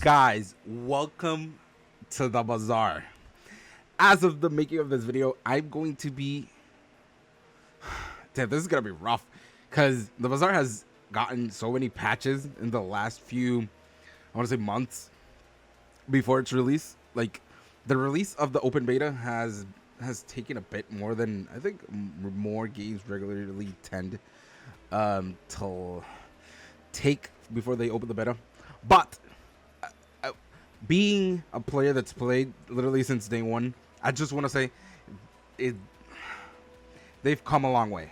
Guys, welcome to the Bazaar. As of the making of this video, I'm going to be... Damn, this is going to be rough. Because the Bazaar has gotten so many patches in the last few, I want to say months before its release. Like, the release of the open beta has taken a bit more than, I think, more games regularly tend to take before they open the beta. But being a player that's played literally since day one, I just want to say they've come a long way.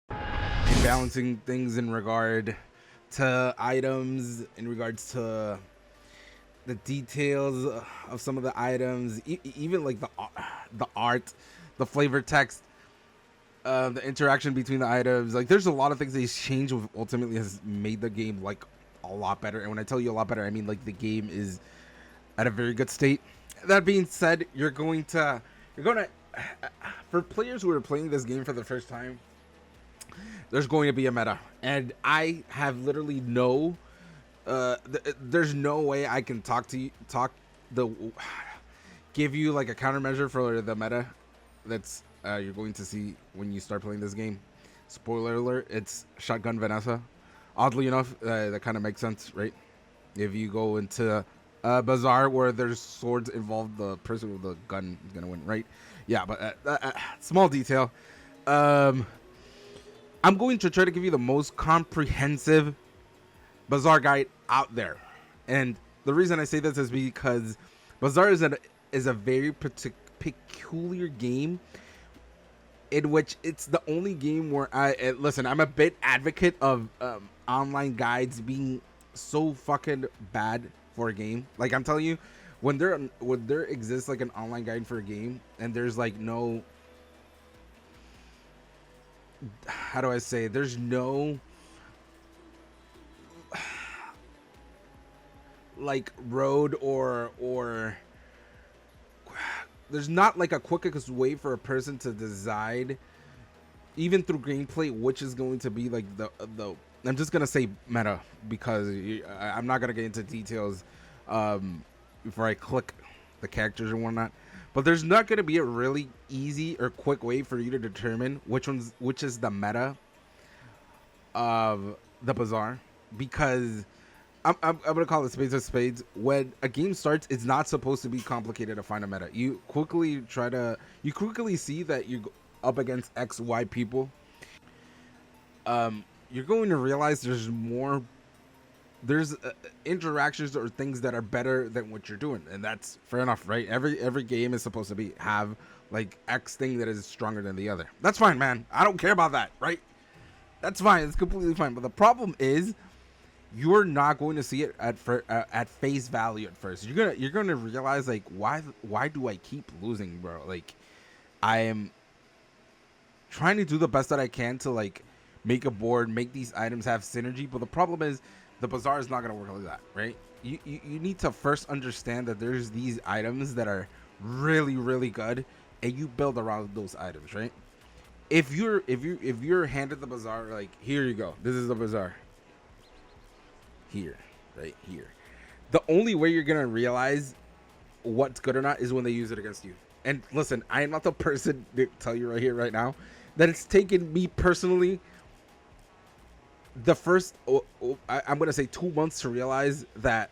In balancing things in regard to items, in regards to the details of some of the items, even like the art, the flavor text, the interaction between the items. Like, there's a lot of things they changed, which ultimately has made the game like a lot better. And when I tell you a lot better, I mean like the game is at a very good state. That being said, you're going to for players who are playing this game for the first time, there's going to be a meta, and I have literally no there's no way I can give you like a countermeasure for the meta that's you're going to see when you start playing this game. Spoiler alert, it's shotgun Vanessa. Oddly enough, that kind of makes sense, right? If you go into Bazaar where there's swords involved, the person with the gun is gonna win, right? Yeah, but small detail. I'm going to try to give you the most comprehensive Bazaar guide out there, and the reason I say this is because Bazaar is a very peculiar game, in which it's the only game where listen. I'm a bit advocate of online guides being so fucking bad for a game. Like, I'm telling you, when there exists like an online guide for a game, and there's like no, how do I say, there's no like road or there's not like a quickest way for a person to decide, even through gameplay, which is going to be like the I'm just gonna say meta, because I'm not gonna get into details before I click the characters and whatnot. But there's not gonna be a really easy or quick way for you to determine which is the meta of the Bazaar, because I'm gonna call it spades of spades. When a game starts, it's not supposed to be complicated to find a meta. You quickly see that you're up against XY people. You're going to realize there's interactions or things that are better than what you're doing, and that's fair enough, right? Every game is supposed to have like X thing that is stronger than the other. That's fine, man. I don't care about that, right? That's fine. It's completely fine. But the problem is, you're not going to see it at face value at first. You're gonna realize, like, why do I keep losing, bro? Like, I am trying to do the best that I can to like make a board, make these items have synergy, but the problem is the Bazaar is not gonna work like that, right? You need to first understand that there's these items that are really, really good, and you build around those items, right? If you're handed the Bazaar, like, here you go, this is the Bazaar. Here, right here. The only way you're gonna realize what's good or not is when they use it against you. And listen, I am not the person to tell you right here, right now, that it's taken me personally the first, I'm gonna say 2 months to realize that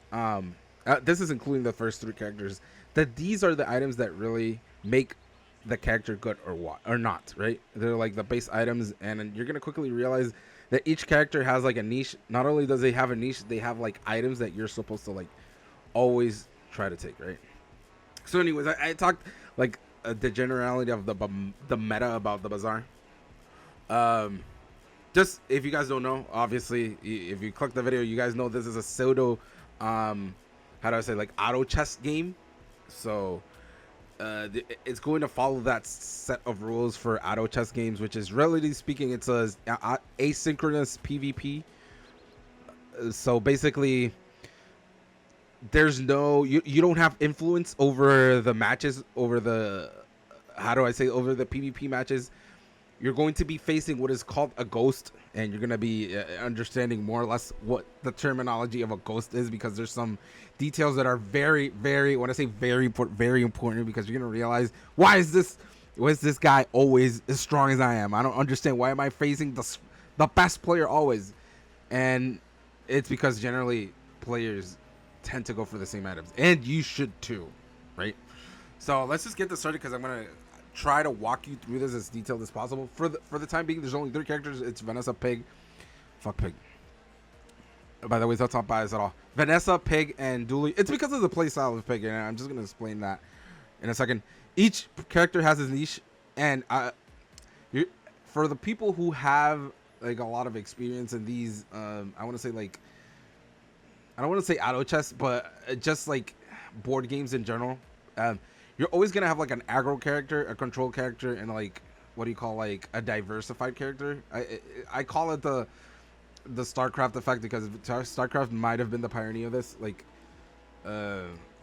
this is including the first 3 characters, that these are the items that really make the character good or not, right? They're like the base items, and you're gonna quickly realize that each character has like a niche. Not only does they have a niche, they have like items that you're supposed to like always try to take, right? So anyways, I talked like the generality of the meta about the Bazaar. Just if you guys don't know, obviously, if you click the video, you guys know this is a pseudo how do I say, like, auto chess game. So it's going to follow that set of rules for auto chess games, which is, relatively speaking, it's a asynchronous PvP. So basically, there's no, you don't have influence over the matches, over the, how do I say, over the PvP matches. you're going to be facing what is called a ghost, and you're going to be understanding more or less what the terminology of a ghost is, because there's some details that are very, very, when I say very important, very important, because you're going to realize, why is this guy always as strong as I am? I don't understand. Why am I facing the best player always? And it's because generally players tend to go for the same items, and you should too, right? So let's just get this started, because I'm going to try to walk you through this as detailed as possible. For the time being, there's only 3 characters. It's Vanessa, Pig. Fuck Pig. By the way, that's not biased at all. Vanessa, Pig, and Dooley. It's because of the playstyle of Pig, and I'm just going to explain that in a second. Each character has his niche, and for the people who have like a lot of experience in these, I want to say like, I don't want to say auto chess, but just like board games in general. You're always gonna have like an aggro character, a control character, and like what do you call like a diversified character? I call it the StarCraft effect, because StarCraft might have been the pioneer of this. Like,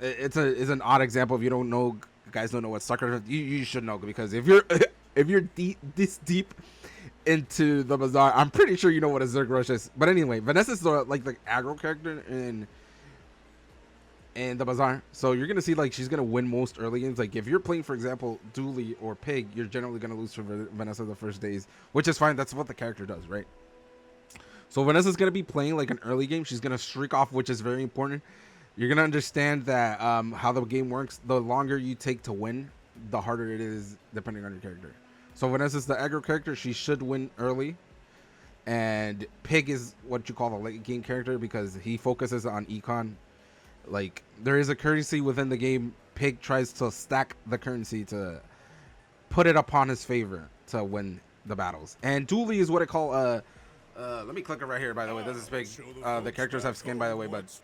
it's an odd example. If you don't know, guys don't know what StarCraft is, you should know, because if you're this deep into the Bazaar, I'm pretty sure you know what a Zerg Rush is. But anyway, Vanessa's the aggro character in the Bazaar, so you're gonna see like she's gonna win most early games. Like if you're playing, for example, Dooley or Pig, you're generally gonna lose to Vanessa the first days, which is fine. That's what the character does, right? So Vanessa's gonna be playing like an early game. She's gonna streak off, which is very important. You're gonna understand that how the game works. The longer you take to win, the harder it is, depending on your character. So Vanessa's the aggro character. She should win early, and Pig is what you call the late game character, because he focuses on econ. Like, there is a currency within the game. Pig tries to stack the currency to put it upon his favor to win the battles. And Dooley is what I call let me click it right here, by the way. This is Pig. The characters have skin, by the way, but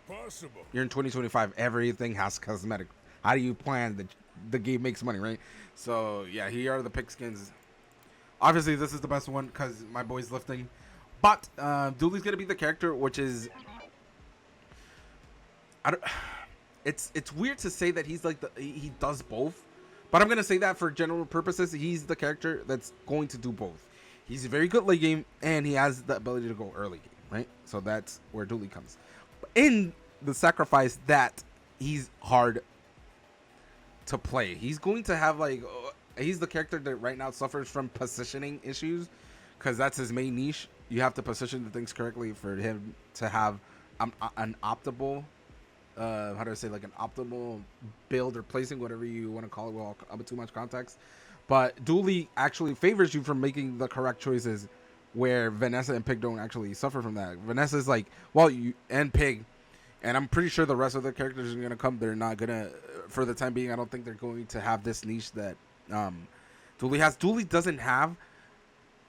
you're in 2025. Everything has cosmetic. How do you plan that the game makes money, right? So yeah, here are the Pig skins. Obviously this is the best one because my boy's lifting, but Dooley's gonna be the character, which is, it's weird to say that he's like he does both, but I'm gonna say that for general purposes, he's the character that's going to do both. He's very good late game, and he has the ability to go early game, right? So that's where Dooley comes in the sacrifice, that he's hard to play. He's going to have like, he's the character that right now suffers from positioning issues, because that's his main niche. You have to position the things correctly for him to have an optimal, how do I say, like an optimal build or placing, whatever you want to call it, without too much context. But Dooley actually favors you from making the correct choices, where Vanessa and Pig don't actually suffer from that. Vanessa's like, well, you and Pig, and I'm pretty sure the rest of the characters are going to come. They're not going to, for the time being, I don't think they're going to have this niche that Dooley has. Dooley doesn't have,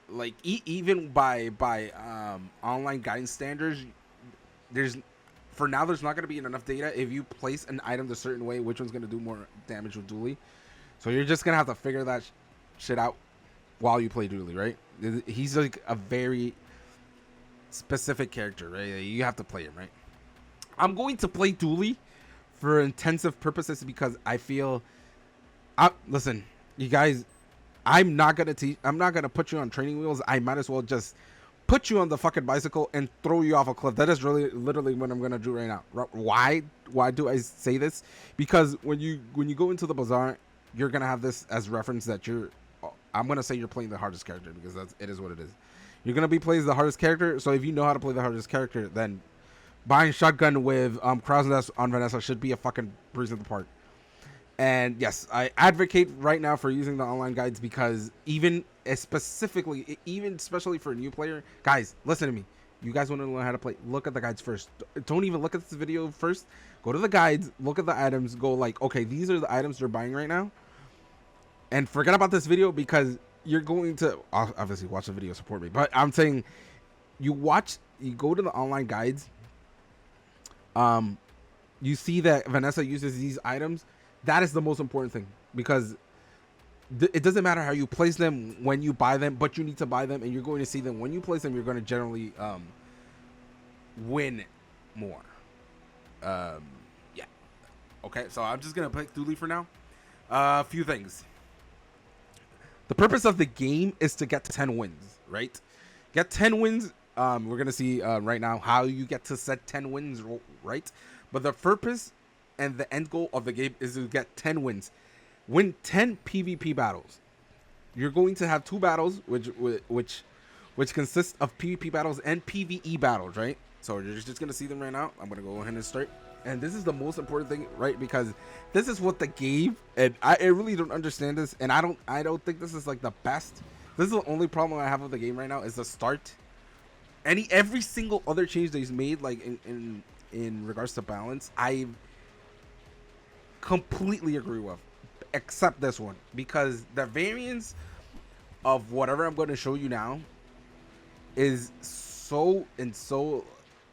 like, even by online guidance standards, for now, there's not going to be enough data if you place an item a certain way, which one's going to do more damage with Dooley. So you're just going to have to figure that shit out while you play Dooley, right? He's like a very specific character, right? You have to play him, right? I'm going to play Dooley for intensive purposes because I feel, listen, you guys, I'm not going to put you on training wheels. I might as well just put you on the fucking bicycle and throw you off a cliff. That is really literally what I'm gonna do right now. Why do I say this? Because when you go into the Bazaar, you're gonna have this as reference that I'm gonna say you're playing the hardest character, because it is what it is. You're gonna be playing the hardest character. So if you know how to play the hardest character, then buying shotgun with Crow's Nest on Vanessa should be a fucking breeze of the park. And yes, I advocate right now for using the online guides, because especially for a new player, guys, listen to me. You guys want to learn how to play, look at the guides first. Don't even look at this video first. Go to the guides, look at the items, go like, okay, these are the items they're buying right now. And forget about this video, because you're going to obviously watch the video, support me. But I'm saying you go to the online guides. You see that Vanessa uses these items. That is the most important thing, because it doesn't matter how you place them when you buy them, but you need to buy them, and you're going to see them when you place them. You're going to generally win more. Yeah. Okay, so I'm just gonna pick Dooley for now. A few things. The purpose of the game is to get to 10 wins, right? Get 10 wins. We're gonna see right now how you get to set 10 wins, right? But the purpose and the end goal of the game is to get 10 wins. Win 10 PvP battles. You're going to have 2 battles, which consist of PvP battles and PvE battles, right? So you're just gonna see them right now. I'm gonna go ahead and start. And this is the most important thing, right? Because this is what the game, and I really don't understand this, and I don't think this is like the best. This is the only problem I have with the game right now is the start. Every single other change that he's made, like in regards to balance, I completely agree with, except this one, because the variance of whatever I'm going to show you now is so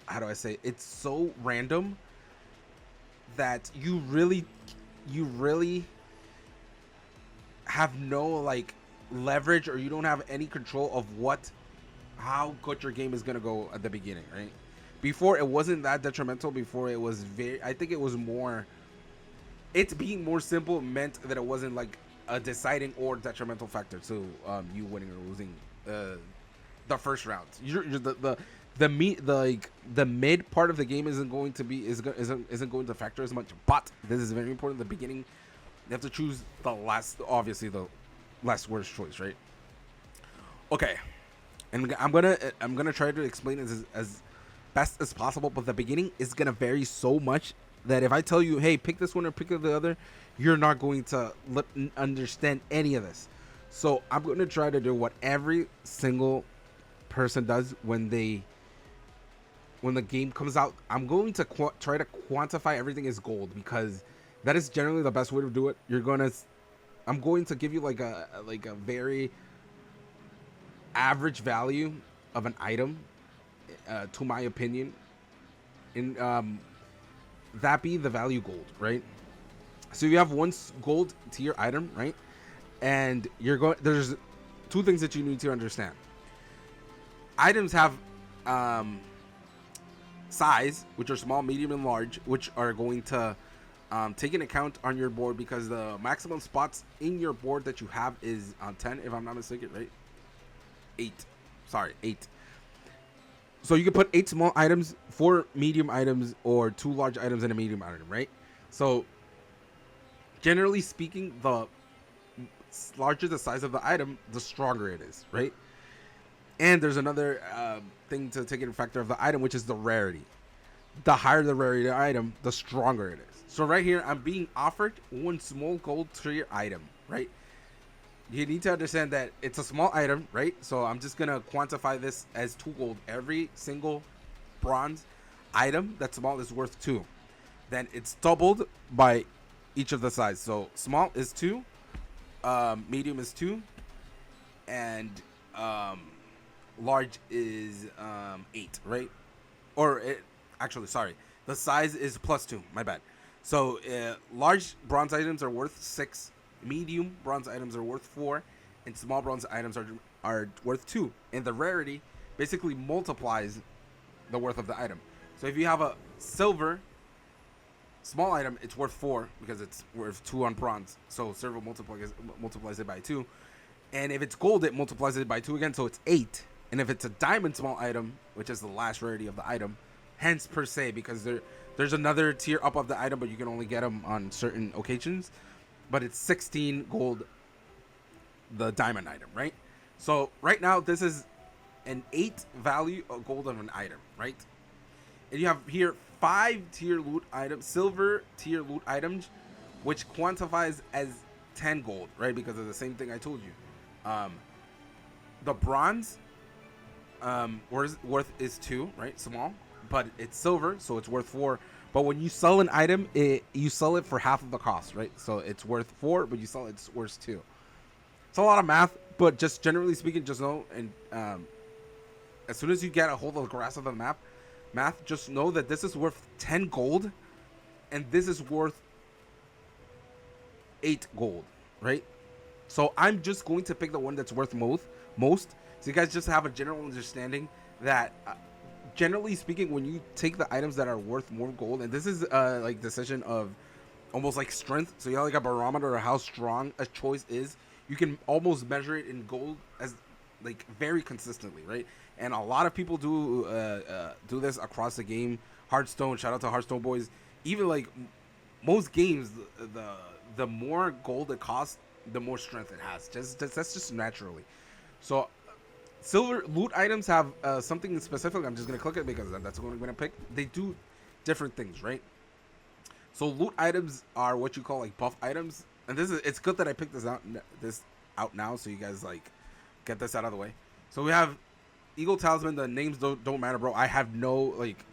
how do I say, it's so random that you really have no like leverage, or you don't have any control of how good your game is gonna go at the beginning, right? Before it wasn't that detrimental. Before it was I think it was more, it's being more simple meant that it wasn't like a deciding or detrimental factor to you winning or losing the first round. The mid part of the game isn't going to factor as much, but this is very important. The beginning, you have to choose obviously the last worst choice, right? Okay, and I'm gonna try to explain it as best as possible, but the beginning is gonna vary so much that if I tell you, hey, pick this one or pick the other, you're not going to understand any of this. So I'm going to try to do what every single person does when the game comes out. I'm going to try to quantify everything as gold, because that is generally the best way to do it. I'm going to give you like a very average value of an item, to my opinion, in that be the value gold, right? So you have one gold tier item, right? And there's 2 things that you need to understand. Items have size, which are small, medium, and large, which are going to take into account on your board, because the maximum spots in your board that you have is 10, if I'm not mistaken, right? 8. Sorry, 8. So you can put 8 small items, 4 medium items, or 2 large items and a medium item, right? So generally speaking, the larger the size of the item, the stronger it is, right? And there's another thing to take into factor of the item, which is the rarity. The higher the rarity of the item, the stronger it is. So right here, I'm being offered 1 small gold tier item, right? You need to understand that it's a small item, right? So I'm just going to quantify this as 2 gold. Every single bronze item that's small is worth 2. Then it's doubled by each of the size. So small is 2, medium is 2, and large is 8, right? Actually, sorry. The size is +2, my bad. So large bronze items are worth 6. Medium bronze items are worth 4, and small bronze items are worth 2. And the rarity basically multiplies the worth of the item. So if you have a silver small item, it's worth 4 because it's worth 2 on bronze. So silver multiplies it by 2. And if it's gold, it multiplies it by 2 again, so it's 8. And if it's a diamond small item, which is the last rarity of the item, hence per se, because there's another tier up of the item, but you can only get them on certain occasions. But it's 16 gold, the diamond item, right? So right now, this is an 8 value of gold of an item, right? And you have here 5 tier loot items, silver tier loot items, which quantifies as 10 gold, right? Because of the same thing I told you. The bronze worth is 2, right? Small, but it's silver, so it's worth 4. But when you sell an item, you sell it for half of the cost, right? So it's worth 4, but you sell it's worth 2. It's a lot of math, but just generally speaking, just know, and as soon as you get a hold of the grasp of the math, just know that this is worth 10 gold, and this is worth 8 gold, right? So I'm just going to pick the one that's worth most, so you guys just have a general understanding that. Generally speaking, when you take the items that are worth more gold, and this is like decision of almost like strength, so you have like a barometer of how strong a choice is. you can almost measure it in gold as like very consistently, right? And a lot of people do this across the game. Hearthstone, shout out to Hearthstone boys. Even like most games, the more gold it costs, the more strength it has. Just that's just naturally. So silver loot items have something specific. I'm just gonna click it because that's what I'm gonna pick. They do different things, right? So loot items are what you call like buff items, and it's good that I picked this out now, so you guys like get this out of the way. So we have Eagle Talisman. The names don't matter, bro. I have no like,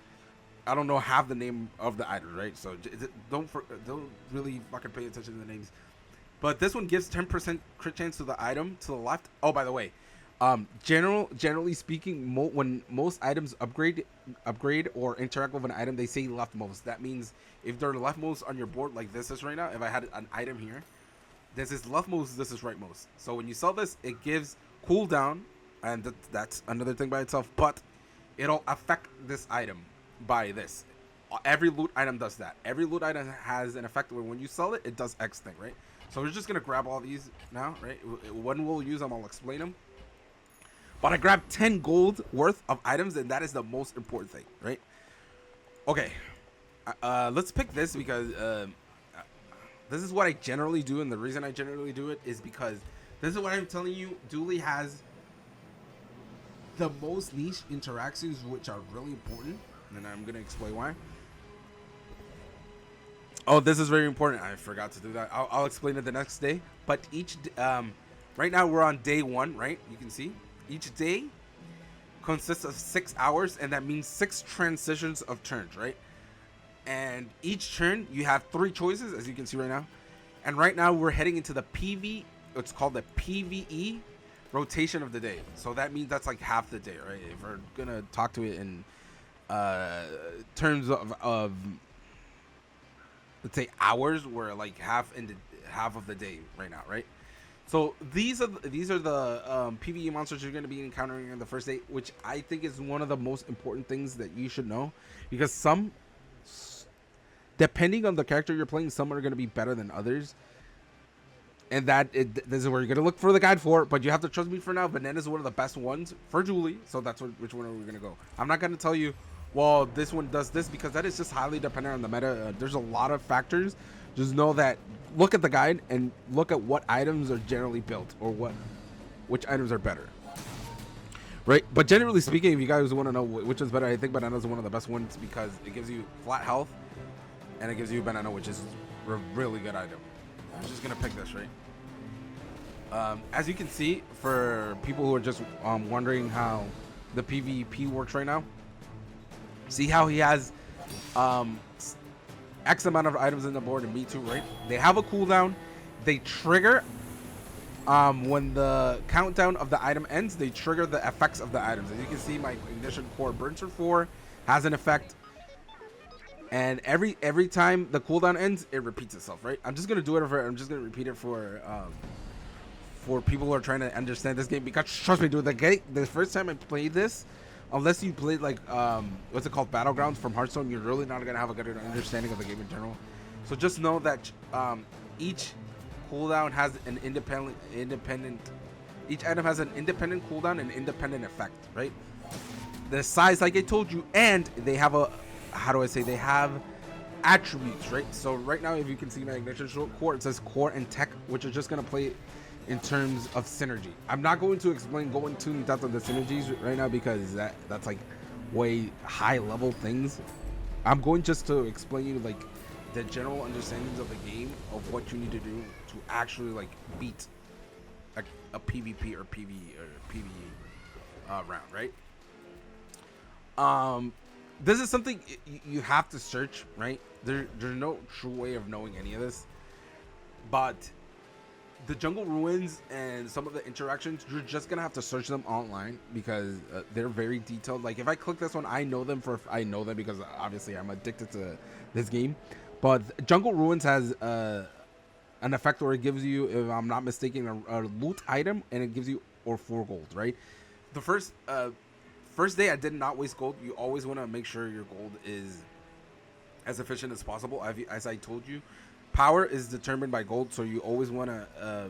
I don't know half the name of the item, right? So don't really fucking pay attention to the names. But this one gives 10% crit chance to the item to the left. Oh, by the way, generally speaking, when most items upgrade or interact with an item, they say leftmost. That means if they're leftmost on your board, like this is right now, if I had an item here, this is leftmost, this is rightmost. So when you sell this, it gives cooldown, and that's another thing by itself. But it'll affect this item by this. Every loot item does that. Every loot item has an effect where when you sell it, it does X thing, right? So we're just gonna grab all these now, right? When we'll use them, I'll explain them. But I grabbed 10 gold worth of items, and that is the most important thing, right? Okay, let's pick this because this is what I generally do, and the reason I generally do it is because this is what I'm telling you. Dooley has the most niche interactions, which are really important, and I'm gonna explain why. Oh, this is very important. I forgot to do that. I'll explain it the next day. But right now we're on day 1, right? You can see each day consists of 6 hours, and that means 6 transitions of turns, right? And each turn you have 3 choices, as you can see right now. And right now we're heading into the it's called the PVE rotation of the day. So that means that's like half the day, right? If we're gonna talk to it in terms of let's say hours, we're like half of the day right now, right? So these are the PvE monsters you're going to be encountering in the first day, which I think is one of the most important things that you should know, because depending on the character you're playing, some are going to be better than others, and this is where you're going to look for the guide for. But you have to trust me for now. Banana is one of the best ones for Julie, so that's which one are we going to go. I'm not going to tell you, well, this one does this, because that is just highly dependent on the meta. There's a lot of factors. Just know that, look at the guide and look at what items are generally built, or which items are better, right? But generally speaking, if you guys want to know which is better, I think banana is one of the best ones because it gives you flat health and it gives you banana, which is a really good item. I'm just gonna pick this, right? As you can see, for people who are just wondering how the PvP works right now, see how he has X amount of items in the board, and me too, right? They have a cooldown. They trigger when the countdown of the item ends. They trigger the effects of the items. As you can see, my ignition core burns for 4 has an effect, and every time the cooldown ends, it repeats itself, right? I'm just gonna do it I'm just gonna repeat it for people who are trying to understand this game, because trust me, dude, the first time I played this, unless you played like what's it called, Battlegrounds from Hearthstone, you're really not gonna have a good understanding of the game in general. So just know that each cooldown has an independent. Each item has an independent cooldown and independent effect, right? The size, like I told you, and they have they have attributes, right? So right now, if you can see my ignition core, it says core and tech, which are just gonna play in terms of synergy. I'm not going to go into depth of the synergies right now, because that's like way high level things. I'm going just to explain you like the general understandings of the game, of what you need to do to actually like beat a PvP or PvE round, right? This is something you have to search, right? There's no true way of knowing any of this, but the jungle ruins and some of the interactions, you're just gonna have to search them online, because they're very detailed. Like if I click this one, I know them because obviously I'm addicted to this game. But jungle ruins has an effect where it gives you, if I'm not mistaken, a loot item, and it gives you 4 gold, right? The first day I did not waste gold. You always want to make sure your gold is as efficient as possible. As I told you, power is determined by gold, so you always want to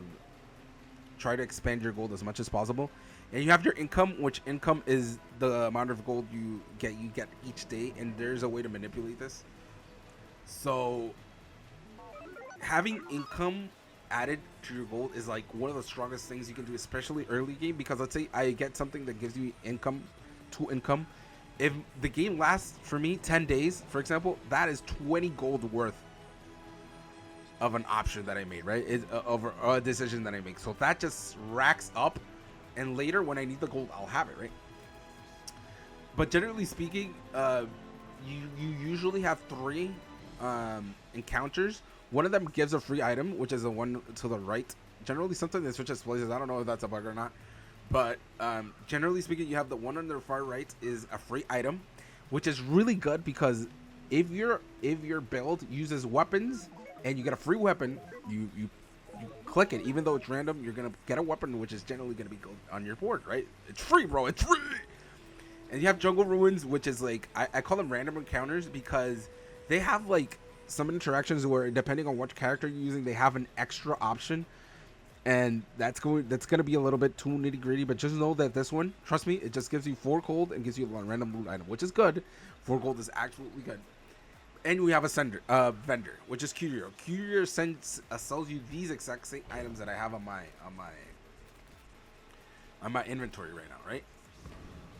try to expand your gold as much as possible. And you have your income, which income is the amount of gold you get each day, and there's a way to manipulate this. So having income added to your gold is like one of the strongest things you can do, especially early game, because let's say I get something that gives you income to income. If the game lasts for me 10 days, for example, that is 20 gold worth of an option that I made, right? Over a decision that I make. So that just racks up, and later when I need the gold, I'll have it, right? But generally speaking, you usually have 3 encounters. One of them gives a free item, which is the one to the right. Generally, sometimes they switches places. I don't know if that's a bug or not. But generally speaking, you have the one on the far right is a free item, which is really good because if your build uses weapons and you get a free weapon, you click it. Even though it's random, you're gonna get a weapon, which is generally gonna be on your board, right? It's free, bro. It's free. And you have jungle ruins, which is like I call them random encounters because they have like some interactions where depending on what character you're using, they have an extra option, and that's gonna be a little bit too nitty gritty. But just know that this one, trust me, it just gives you 4 gold and gives you a random loot item, which is good. 4 gold is absolutely good. And we have a vendor, which is Curio. Curio sells you these exact same items that I have on my inventory right now, right?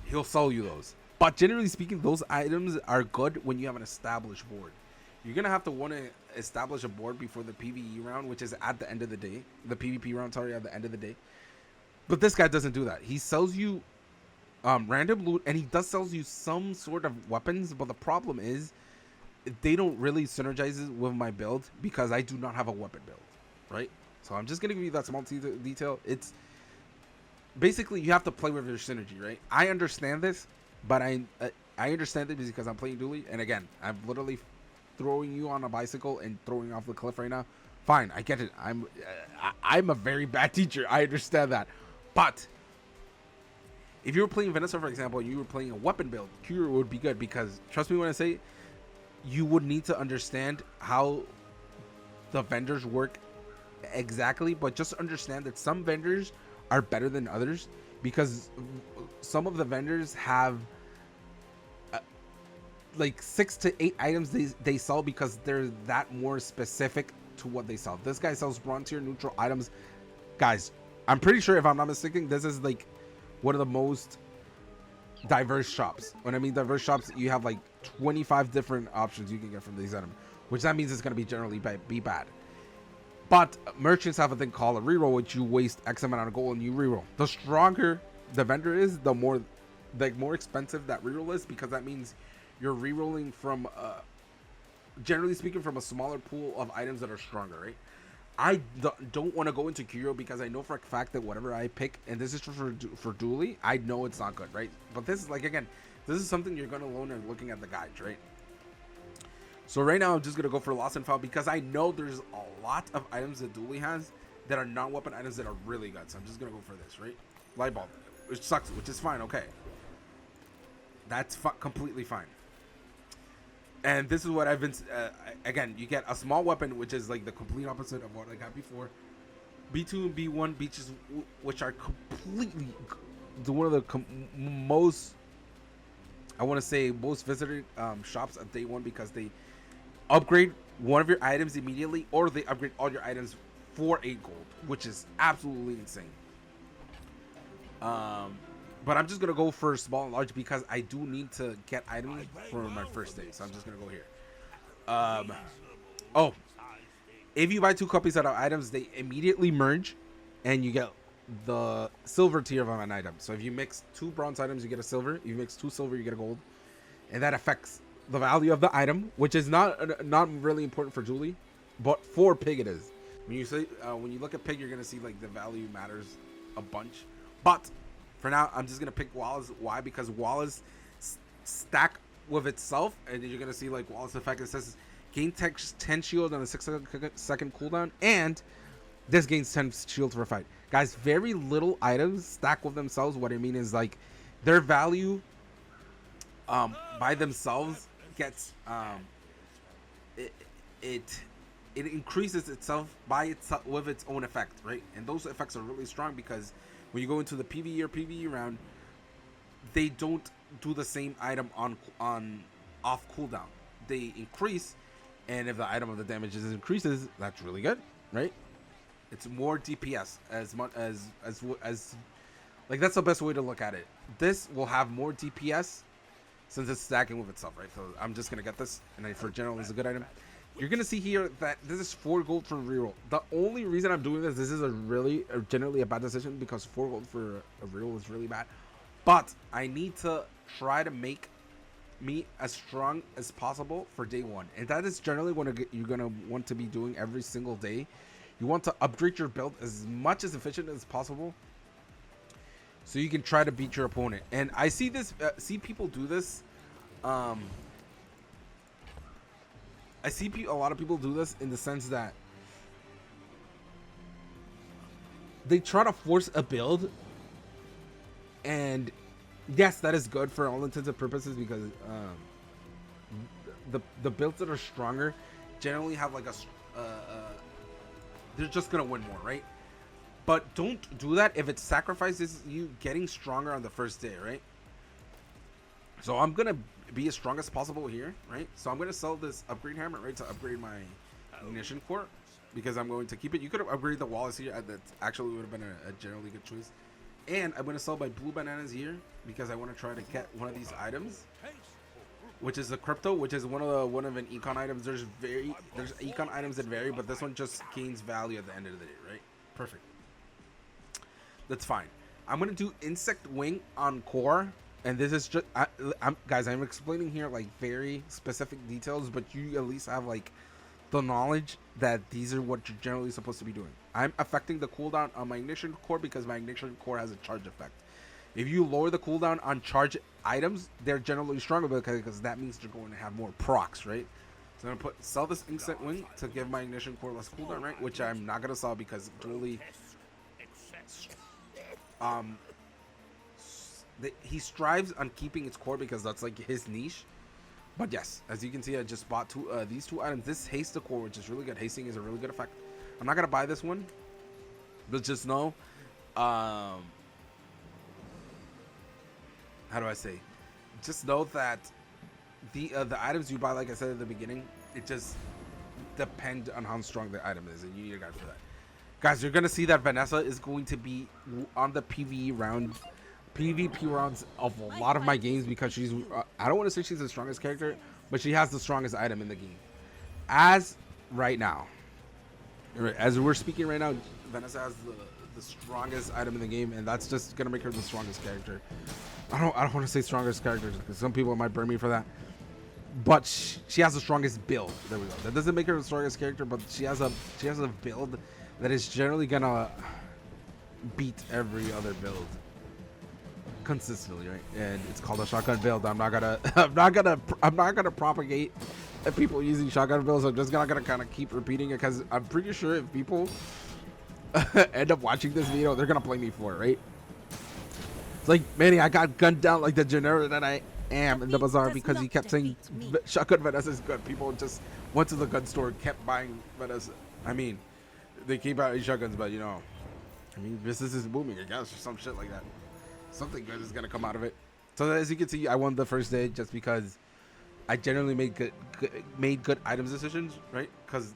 He'll sell you those. But generally speaking, those items are good when you have an established board. You're going to have to want to establish a board before the PvE round, which is at the end of the day. The PvP round, sorry, at the end of the day. But this guy doesn't do that. He sells you random loot, and he does sells you some sort of weapons. But the problem is, they don't really synergize with my build because I do not have a weapon build, right? So I'm just going to give you that small detail. It's basically you have to play with your synergy, right? I understand this, but I understand it because I'm playing dooley, and again, I'm literally throwing you on a bicycle and throwing off the cliff right now. Fine, I get it. I'm a very bad teacher. I understand that, but if you were playing Vanessa, for example, and you were playing a weapon build, Cure would be good because trust me when I say you would need to understand how the vendors work exactly, but just understand that some vendors are better than others because some of the vendors have like 6 to 8 items they sell because they're that more specific to what they sell. This guy sells bronze tier neutral items. Guys, I'm pretty sure if I'm not mistaken, this is like one of the most diverse shops. When I mean diverse shops, you have like 25 different options you can get from these items, which that means it's going to be generally be bad. But merchants have a thing called a reroll, which you waste X amount of gold and you reroll. The stronger the vendor is, the more expensive that reroll is, because that means you're rerolling from generally speaking from a smaller pool of items that are stronger, right? I don't want to go into Curio because I know for a fact that whatever I pick, and this is for dooley, I know it's not good, right? But this is like, again, this is something you're going to learn and looking at the guides, right? So right now I'm just going to go for Lost and Found because I know there's a lot of items that dooley has that are non-weapon items that are really good. So I'm just going to go for this, right? Light bulb, which sucks, which is fine, okay. That's completely fine. And this is what I've been, again, you get a small weapon, which is like the complete opposite of what I got before. B2 and B1 beaches, which are completely one of the most, I want to say, most visited shops at day one because they upgrade one of your items immediately, or they upgrade all your items for 8 gold, which is absolutely insane. But I'm just going to go for small and large because I do need to get items for my first day. So I'm just going to go here. Oh, if you buy 2 copies of items, they immediately merge and you get the silver tier of an item. So if you mix 2 bronze items, you get a silver. If you mix 2 silver, you get a gold. And that affects the value of the item, which is not really important for dooley, but for pig it is. When you look at pig, you're going to see like the value matters a bunch. But for now, I'm just going to pick Wallace. Why? Because Wallace stack with itself, and you're going to see like Wallace effect. It says gain 10 shield on a 6-second cooldown, and this gains 10 shield for a fight. Guys, very little items stack with themselves. What I mean is like their value by themselves gets it it increases itself by itself with its own effect, right? And those effects are really strong because when you go into the PvE or PvE round, they don't do the same item on off cooldown. They increase, and if the item of the damage increases, that's really good, right? It's more DPS as much as like that's the best way to look at it. This will have more DPS since it's stacking with itself, right? So I'm just gonna get this, and for general, it's a good item. You're gonna see here that this is 4 gold for reroll. The only reason I'm doing this is generally a bad decision because 4 gold for a reroll is really bad. But I need to try to make me as strong as possible for day 1, and that is generally what you're gonna want to be doing every single day. You want to upgrade your build as much as efficient as possible, so you can try to beat your opponent. And I see this, see people do this. I see a lot of people do this in the sense that they try to force a build, and yes, that is good for all intents and purposes because the builds that are stronger generally have like they're just gonna win more, right? But don't do that if it sacrifices you getting stronger on the first day, right? So I'm gonna be as strong as possible here, right? So I'm gonna sell this upgrade hammer, right, to upgrade my ignition core because I'm going to keep it. You could have upgraded the Wallace here. That actually would have been a generally good choice. And I'm gonna sell my blue bananas here because I want to try to get one of these items, which is the crypto, which is one of an econ items. There's econ items that vary, but this one just gains value at the end of the day, right? Perfect. That's fine. I'm gonna do insect wing on core, and this is just guys, I'm explaining here like very specific details, but you at least have like the knowledge that these are what you're generally supposed to be doing. I'm affecting the cooldown on my ignition core because my ignition core has a charge effect. If you lower the cooldown on charge items, they're generally stronger because that means they're going to have more procs, right? So I'm gonna sell this insect wing to give my ignition core less cooldown, right? Which I'm not gonna sell because really he strives on keeping its core because that's like his niche. But yes, as you can see, I just bought these two items. This haste the core, which is really good. Hasting is a really good effect. I'm not gonna buy this one, but just know, how do I say? Just know that the items you buy, like I said at the beginning, it just depends on how strong the item is, and you need a guide for that. Guys, you're gonna see that Vanessa is going to be on the PvP rounds of a lot of my games because she's I don't want to say she's the strongest character, but she has the strongest item in the game. As right now, as we're speaking right now, Vanessa has the strongest item in the game, and that's just gonna make her the strongest character. I don't want to say strongest character because some people might burn me for that, but she has the strongest build. There we go. That doesn't make her the strongest character, but she has a build that is generally gonna beat every other build consistently, right? And it's called a shotgun build. I'm not gonna propagate people using shotgun builds. I'm just gonna kind of keep repeating it because I'm pretty sure if people end up watching this video, they're gonna blame me for it, right? It's like, Manny, I got gunned down like the generic that I am in the bazaar because he kept saying shotgun Vanessa is good. People just went to the gun store and kept buying Vanessa. I mean, they keep buying shotguns, but you know, I mean, business is booming, I guess, or some shit like that. Something good is gonna come out of it. So as you can see, I won the first day just because I generally made good items decisions, right? Because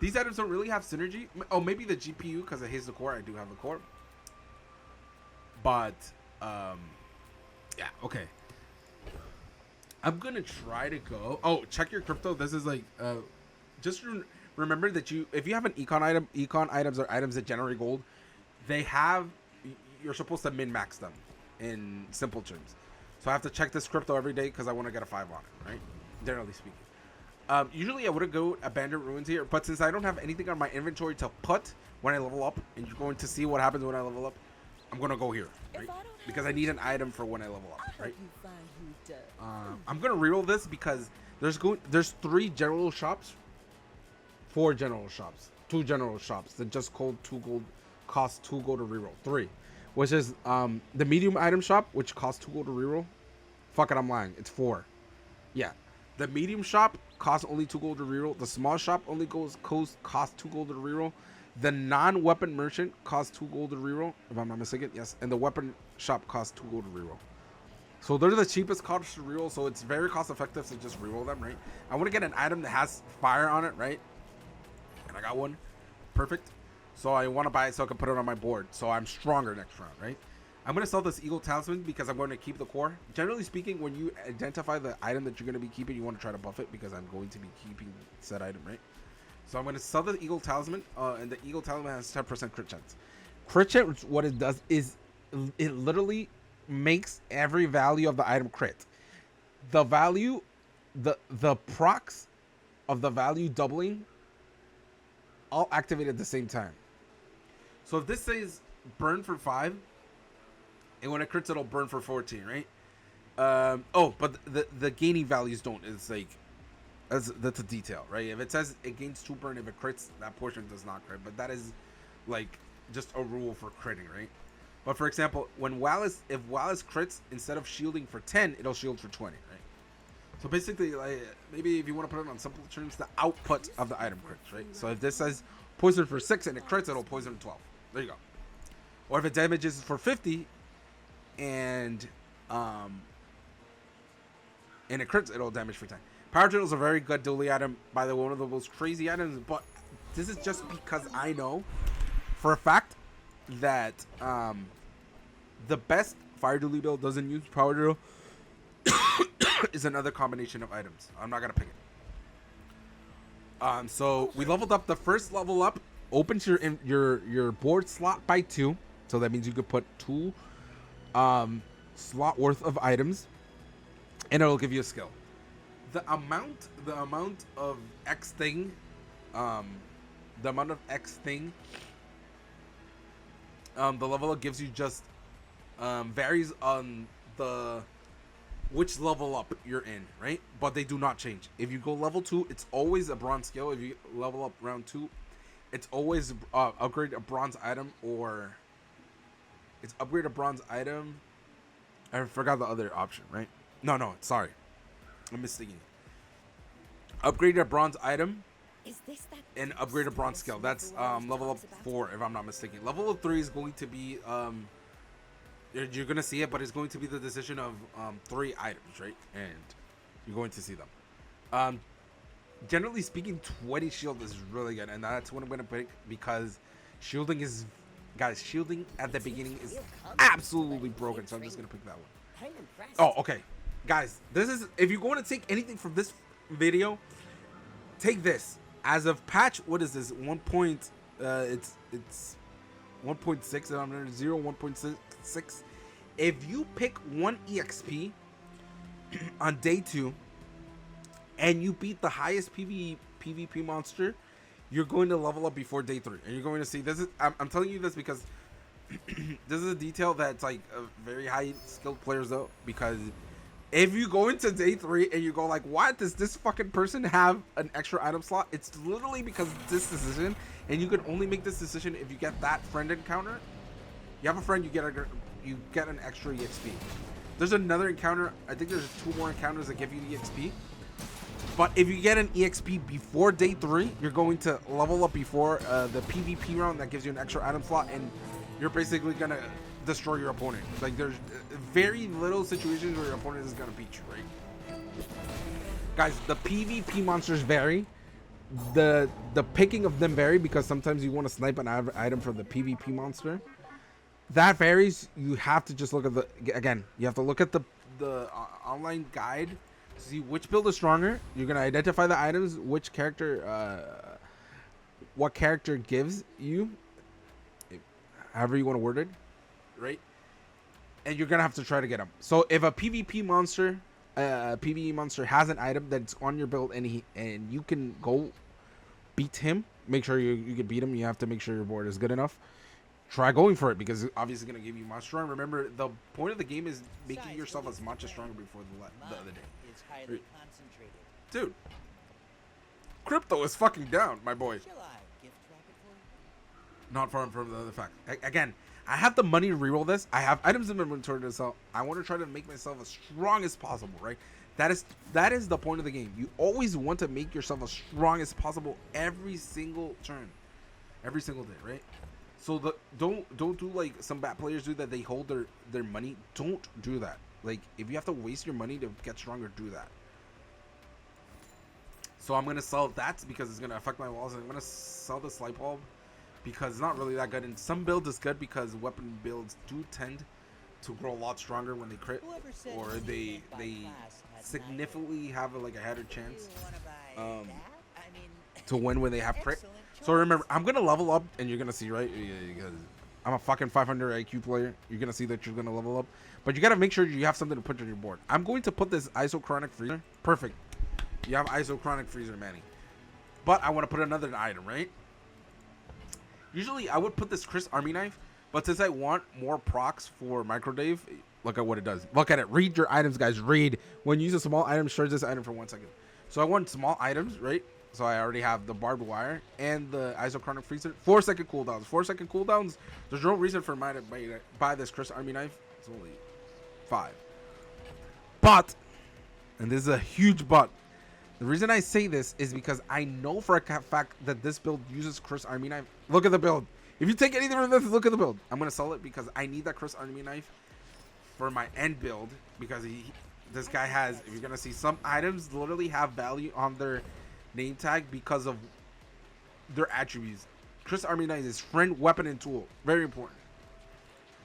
these items don't really have synergy. Oh, maybe the GPU because it hates the core. I do have the core, but yeah, okay. I'm gonna try to go. Oh, check your crypto. This is like just remember that if you have an econ items or items that generate gold, you're supposed to min-max them in simple terms. So I have to check this crypto every day because I want to get a 5 on it, right? Generally speaking. Usually I would go abandoned ruins here, but since I don't have anything on my inventory to put when I level up, and you're going to see what happens when I level up, I'm gonna go here, right? Because I need an item for when I level up, right? I'm gonna reroll this because there's 3 general shops, 4 general shops, 2 general shops that just cost 2 gold to reroll. 3. Which is the medium item shop, which costs 2 gold to reroll. Fuck it, I'm lying. It's 4. Yeah. The medium shop costs only 2 gold to reroll. The small shop only costs 2 gold to reroll. The non-weapon merchant costs 2 gold to reroll, if I'm not mistaken. Yes, and the weapon shop costs 2 gold to reroll. So they're the cheapest costs to reroll, so it's very cost effective to just reroll them, right? I want to get an item that has fire on it, right? And I got one. Perfect. So I want to buy it so I can put it on my board, so I'm stronger next round, right? I'm going to sell this Eagle Talisman because I'm going to keep the core. Generally speaking, when you identify the item that you're going to be keeping, you want to try to buff it because I'm going to be keeping said item, right? So I'm going to sell the Eagle Talisman, and the Eagle Talisman has 10% crit chance. Crit chance, what it does is it literally makes every value of the item crit. The value, the procs of the value doubling all activate at the same time. So if this says burn for 5, and when it crits, it'll burn for 14, right? But the gaining values don't. It's like, that's a detail, right? If it says it gains 2 burn, if it crits, that portion does not crit. But that is like just a rule for critting, right? But for example, when if Wallace crits, instead of shielding for 10, it'll shield for 20, right? So basically, like, maybe if you want to put it on simple terms, the output of the item crits, right? So if this says poison for 6 and it crits, it'll poison 12. There you go. Or if it damages for 50 and it crits, it'll damage for 10. Power Journal is a very good dooley item, by the way, one of the most crazy items, but this is just because I know for a fact that the best fire dooley build doesn't use Power Journal. Is another combination of items. I'm not gonna pick it. So we leveled up. The first level up opens your board slot by 2, so that means you could put 2 slot worth of items, and it'll give you a skill. The amount of X thing, the level it gives you just varies on which level up you're in, right? But they do not change. If you go level 2, it's always a bronze skill. If you level up round 2, it's always upgrade a bronze item, or it's upgrade a bronze item. I forgot the other option, right? No, sorry. I'm mistaken. Upgrade a bronze item and upgrade a bronze skill. That's level up 4, if I'm not mistaken. Level up 3 is going to be you're gonna see it, but it's going to be the decision of 3 items, right? And you're going to see them. Generally speaking, 20 shield is really good, and that's what I'm gonna pick because shielding is, guys, shielding at the beginning is absolutely broken. So I'm just gonna pick that one. Oh, okay, guys, this is, if you're going to take anything from this video, take this. As of patch, what is this? 1. It's 1.6, and I'm under 1.6. If you pick 1 EXP on day 2 and you beat the highest PvP monster, you're going to level up before day 3, and you're going to see this. I'm telling you this because this is a detail that's like very high skilled players though, because if you go into day 3 and you go like, what, does this fucking person have an extra item slot? It's literally because of this decision, and you can only make this decision if you get that friend encounter. You have a friend, you get an extra EXP. There's another encounter. I think there's 2 more encounters that give you the EXP. But if you get an EXP before day 3, you're going to level up before the PvP round that gives you an extra item slot, and you're basically gonna destroy your opponent. Like, there's very little situations where your opponent is gonna beat you, right? Guys, the PvP monsters vary. The picking of them vary because sometimes you want to snipe an item from the PvP monster. That varies. You have to just look at you have to look at the online guide to see which build is stronger. You're gonna identify the items, which character, what character gives you, however you want to word it, right? And you're gonna have to try to get them. So if a PvP monster, PvE monster has an item that's on your build and you can go beat him, make sure you can beat him. You have to make sure your board is good enough. Try going for it because it's obviously going to give you much stronger. Remember, the point of the game is making yourself as much as stronger before the other day. Dude, crypto is fucking down, my boy. Not far from the other fact. Again, I have the money to reroll this. I have items in my inventory to sell. I want to try to make myself as strong as possible, right? That is the point of the game. You always want to make yourself as strong as possible every single turn, every single day, right? So don't do like some bad players do, that they hold their money. Don't do that. Like, if you have to waste your money to get stronger, do that. So I'm gonna sell that because it's gonna affect my walls, and I'm gonna sell the slide bulb because it's not really that good. And some builds is good because weapon builds do tend to grow a lot stronger when they crit, or they significantly have a better chance to win when they have crit. So remember, I'm gonna level up, and you're gonna see, right? Because I'm a fucking 500 IQ player. You're gonna see that you're gonna level up, but you gotta make sure you have something to put on your board. I'm going to put this isochronic freezer. Perfect. You have isochronic freezer, Manny. But I want to put another item, right? Usually I would put this Chris Army knife, but since I want more procs for microdave, look at what it does. Look at it. Read your items, guys. Read. When you use a small item, charge this item for 1 second. So I want small items, right? So I already have the barbed wire and the isochronic freezer. 4-second cooldowns. 4-second cooldowns. There's no reason for me to buy this Chris Army knife. It's only 5. But, and this is a huge but, the reason I say this is because I know for a fact that this build uses Chris Army knife. Look at the build. If you take anything from this, look at the build. I'm going to sell it because I need that Chris Army knife for my end build, because this guy has, if you're going to see, some items literally have value on their name tag because of their attributes. Chris Army knife is friend, weapon, and tool. Very important.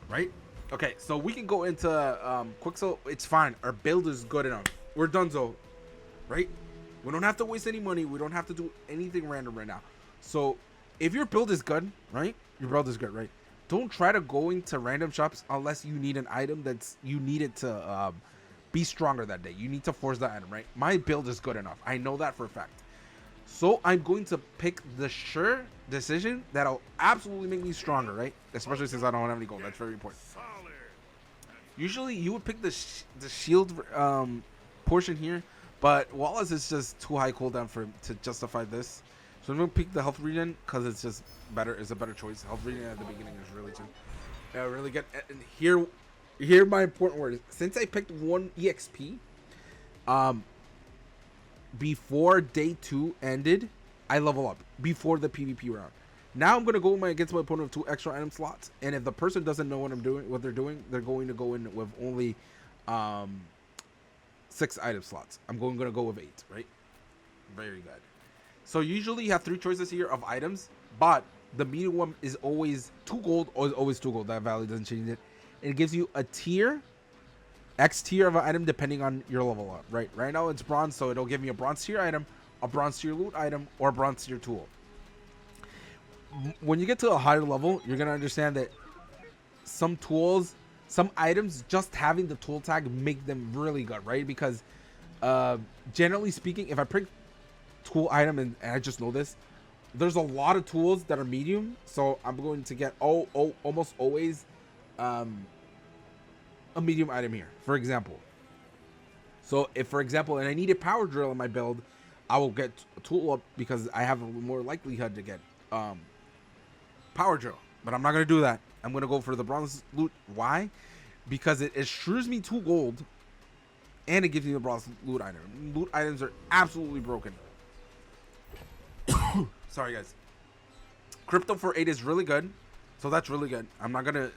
Right? Okay, so we can go into Quicksell. It's fine. Our build is good enough. We're donezo. Right? We don't have to waste any money. We don't have to do anything random right now. So if your build is good, right? Your build is good, right? Don't try to go into random shops unless you need an item that's you need it to be stronger that day. You need to force that item, right? My build is good enough. I know that for a fact. So I'm going to pick the sure decision that'll absolutely make me stronger, right? Especially since I don't have any gold. That's very important. Usually you would pick the shield portion here, but Wallace is just too high cooldown to justify this. So I'm gonna pick the health regen because it's just better. It's a better choice. Health regen at the beginning is really good. And here my important word is, since I picked 1 EXP, before day 2 ended, I level up before the PvP round. Now I'm gonna go against my opponent with 2 extra item slots, and if the person doesn't know what they're doing, they're going to go in with only 6 item slots. I'm going to go with 8, right? Very good. So usually you have 3 choices here of items, but the medium one is always 2 gold, or is always 2 gold. That value doesn't change it. It gives you a tier, X tier of an item depending on your level up, right? Right now it's bronze, so it'll give me a bronze tier item, a bronze tier loot item, or a bronze tier tool. When you get to a higher level, you're gonna understand that some tools, some items, just having the tool tag make them really good, right? Because generally speaking, if I pick tool item and I just know this, there's a lot of tools that are medium, so I'm going to get almost always a medium item here, for example. So if, for example, and I need a power drill in my build, I will get a tool up because I have a more likelihood to get power drill. But I'm not going to do that. I'm going to go for the bronze loot. Why? Because it shrews me 2 gold and it gives me the bronze loot item. Loot items are absolutely broken. Sorry, guys. Crypto for 8 is really good. So that's really good. I'm not gonna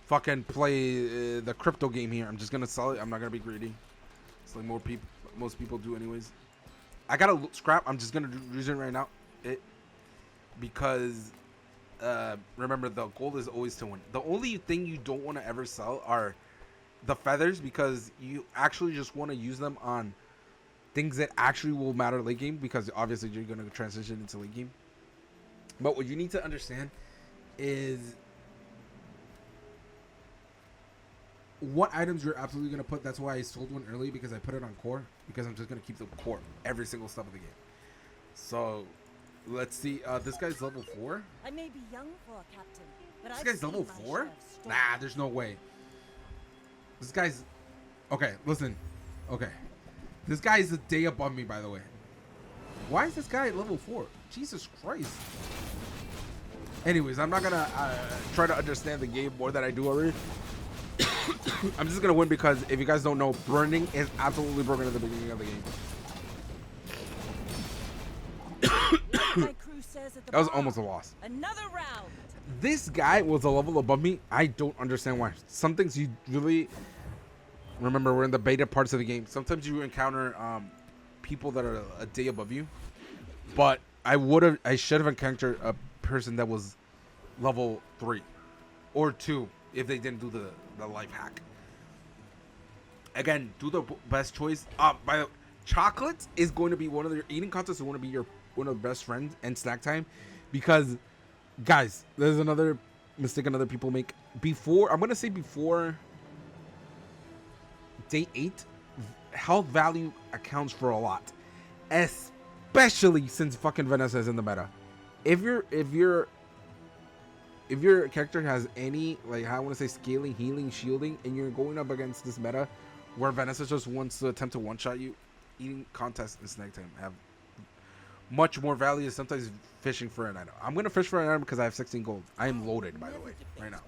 fucking play the crypto game here. I'm just gonna sell it. I'm not gonna be greedy. It's like most people do anyways. I got a scrap. I'm just gonna use it right now. Because remember, the goal is always to win. The only thing you don't want to ever sell are the feathers, because you actually just want to use them on things that actually will matter late game, because obviously you're going to transition into late game. But what you need to understand is what items you're absolutely going to put. That's why I sold one early, because I put it on core, because I'm just going to keep the core every single step of the game. So let's see. This guy's level 4. I may be young for a captain, but this guy's level 4? Nah, there's no way. This guy's okay. Listen, okay. This guy is a day above me, by the way. Why is this guy at level 4? Jesus Christ. Anyways, I'm not gonna try to understand the game more than I do already. I'm just gonna win because if you guys don't know, burning is absolutely broken at the beginning of the game. My crew says at the That was bar. almost a loss. Another round. This guy was a level above me. I don't understand why. Some things you really remember, we're in the beta parts of the game. Sometimes you encounter people that are a day above you, but I should have encountered a person that was level 3 or 2 if they didn't do the life hack. Again, do the best choice. By the chocolates is going to be one of your eating contests. Is going to be one of the best friends and snack time, because guys, there's another mistake other people make. I'm gonna say before day 8, health value accounts for a lot, especially since fucking Vanessa is in the meta. If your character has any, like, I want to say scaling, healing, shielding, and you're going up against this meta where Vanessa just wants to attempt to one-shot you, eating contests and snack time have much more value than sometimes fishing for an item. I'm going to fish for an item because I have 16 gold. I am loaded, by the way, right now.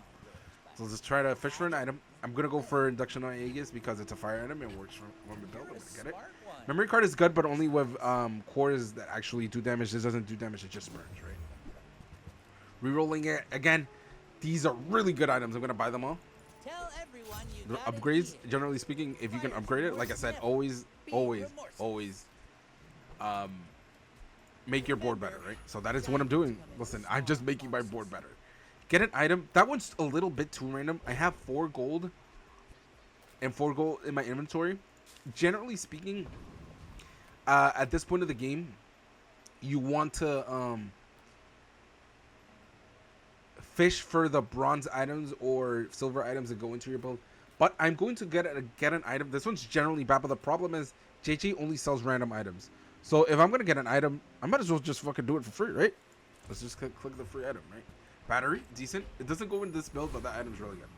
So let's try to fish for an item. I'm going to go for Induction on Aegis because it's a fire item and works for when we build. I'm going to get it. Memory card is good, but only with cores that actually do damage. This doesn't do damage, it just burns, right? Rerolling it. Again, these are really good items. I'm going to buy them all. Tell everyone you The got upgrades, generally speaking, if you can upgrade it, like I said, always make your board better, right? So that is what I'm doing. Listen, I'm just making my board better. Get an item. That one's a little bit too random. I have 4 gold and 4 gold in my inventory. Generally speaking, at this point of the game, you want to fish for the bronze items or silver items that go into your build. But I'm going to get an item. This one's generally bad, but the problem is JJ only sells random items. So if I'm going to get an item, I might as well just fucking do it for free, right? Let's just click the free item, right? Battery, decent. It doesn't go in this build, but that item's really good.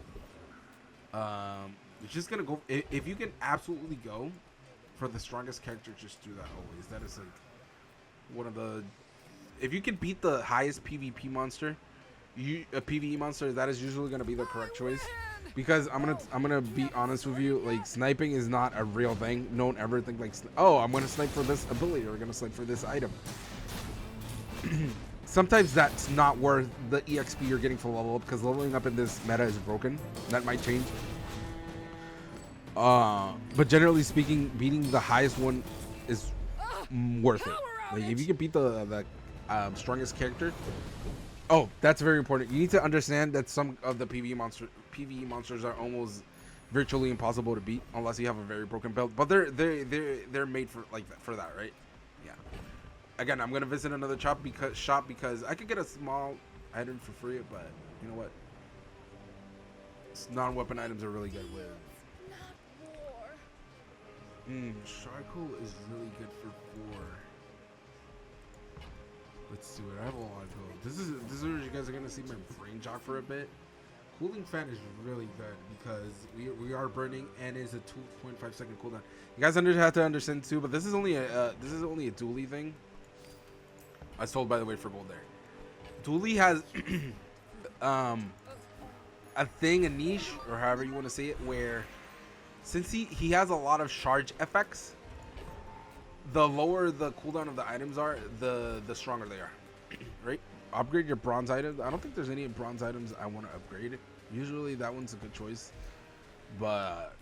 It's just going to go, if you can absolutely go for the strongest character, just do that always. That is like one of the, if you can beat the highest PvP monster, a PvE monster, that is usually going to be the correct choice. Because I'm gonna be honest with you, like, sniping is not a real thing. No one ever think like, oh, I'm gonna snipe for this ability or gonna snipe for this item. Sometimes that's not worth the EXP you're getting for level up, because leveling up in this meta is broken. That might change. But generally speaking, beating the highest one is worth it. Like, if you can beat the strongest character. Oh, that's very important. You need to understand that some of the PvE monsters are almost virtually impossible to beat unless you have a very broken build. But they're made for that, right? Yeah. Again, I'm gonna visit another shop because I could get a small item for free, but you know what? Non-weapon items are really good with. Charcoal is really good for 4. Let's do it. I have a lot of gold. This is where you guys are gonna see my brain jog for a bit. Cooling fan is really good because we are burning and is a 2.5 second cooldown. You guys have to understand too, but this is only a dooley thing. I sold, by the way, for gold there. Dooley has a thing, a niche, or however you want to say it, where since he has a lot of charge effects, the lower the cooldown of the items are, the stronger they are. Right? Upgrade your bronze items. I don't think there's any bronze items I want to upgrade. Usually that one's a good choice, but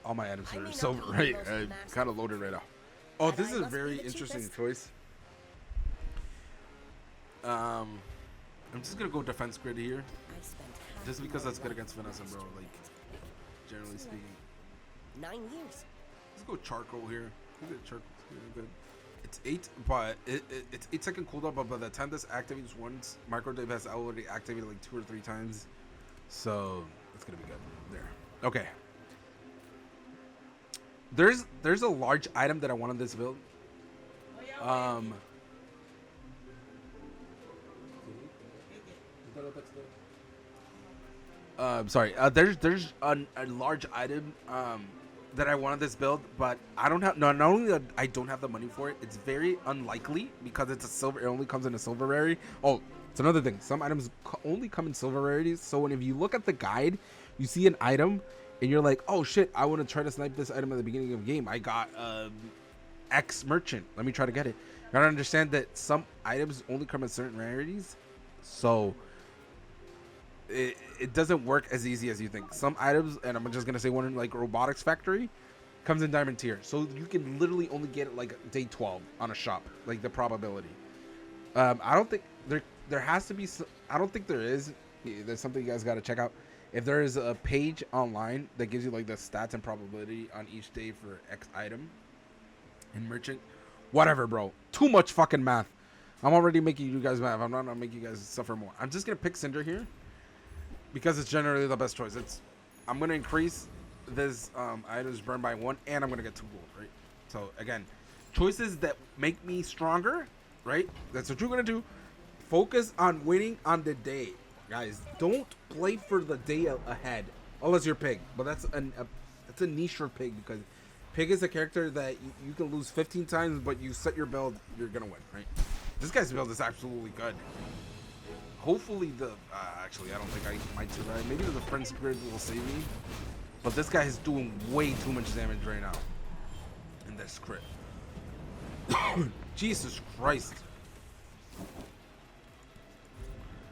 all my items are silver, right? I kind of loaded right off. Oh, this is a very interesting choice. I'm just gonna go defense grid here, just because that's good against Vanessa, bro. Like, generally speaking. 9 years. Let's go charcoal here. Charcoal's good. It's 8, but it's 8-second cooldown. But by the time this activates once, microdave has already activated like 2 or 3 times, so it's gonna be good. There. Okay. There's a large item that I want on this build. Sorry. There's a large item that I want on this build, but I don't have. Not only that I don't have the money for it, it's very unlikely because it's a silver. It only comes in a silver rarity. Oh, It's another thing. Some items only come in silver rarities. So when if you look at the guide, you see an item, and you're like, oh shit, I want to try to snipe this item at the beginning of the game. I got X merchant. Let me try to get it. You gotta understand that some items only come in certain rarities, so it doesn't work as easy as you think. Some items, and I'm just gonna say one like robotics factory, comes in diamond tier, so you can literally only get it like day 12 on a shop, like the probability. I don't think there has to be. I don't think there is. There's something you guys got to check out. If there is a page online that gives you like the stats and probability on each day for X item in merchant, whatever, bro. Too much fucking math. I'm already making you guys math. I'm not gonna make you guys suffer more. I'm just gonna pick Cinder here because it's generally the best choice. I'm gonna increase this items burned by 1, and I'm gonna get 2 gold, right? So again, choices that make me stronger, right? That's what you're gonna do. Focus on winning on the day, guys. Don't play for the day ahead, unless you're Pig. But that's a niche for Pig, because Pig is a character that you can lose 15 times, but you set your build, you're gonna win, right? This guy's build is absolutely good. Hopefully actually, I don't think I might survive. Maybe the friend spirit will save me. But this guy is doing way too much damage right now. In this crit. Jesus Christ.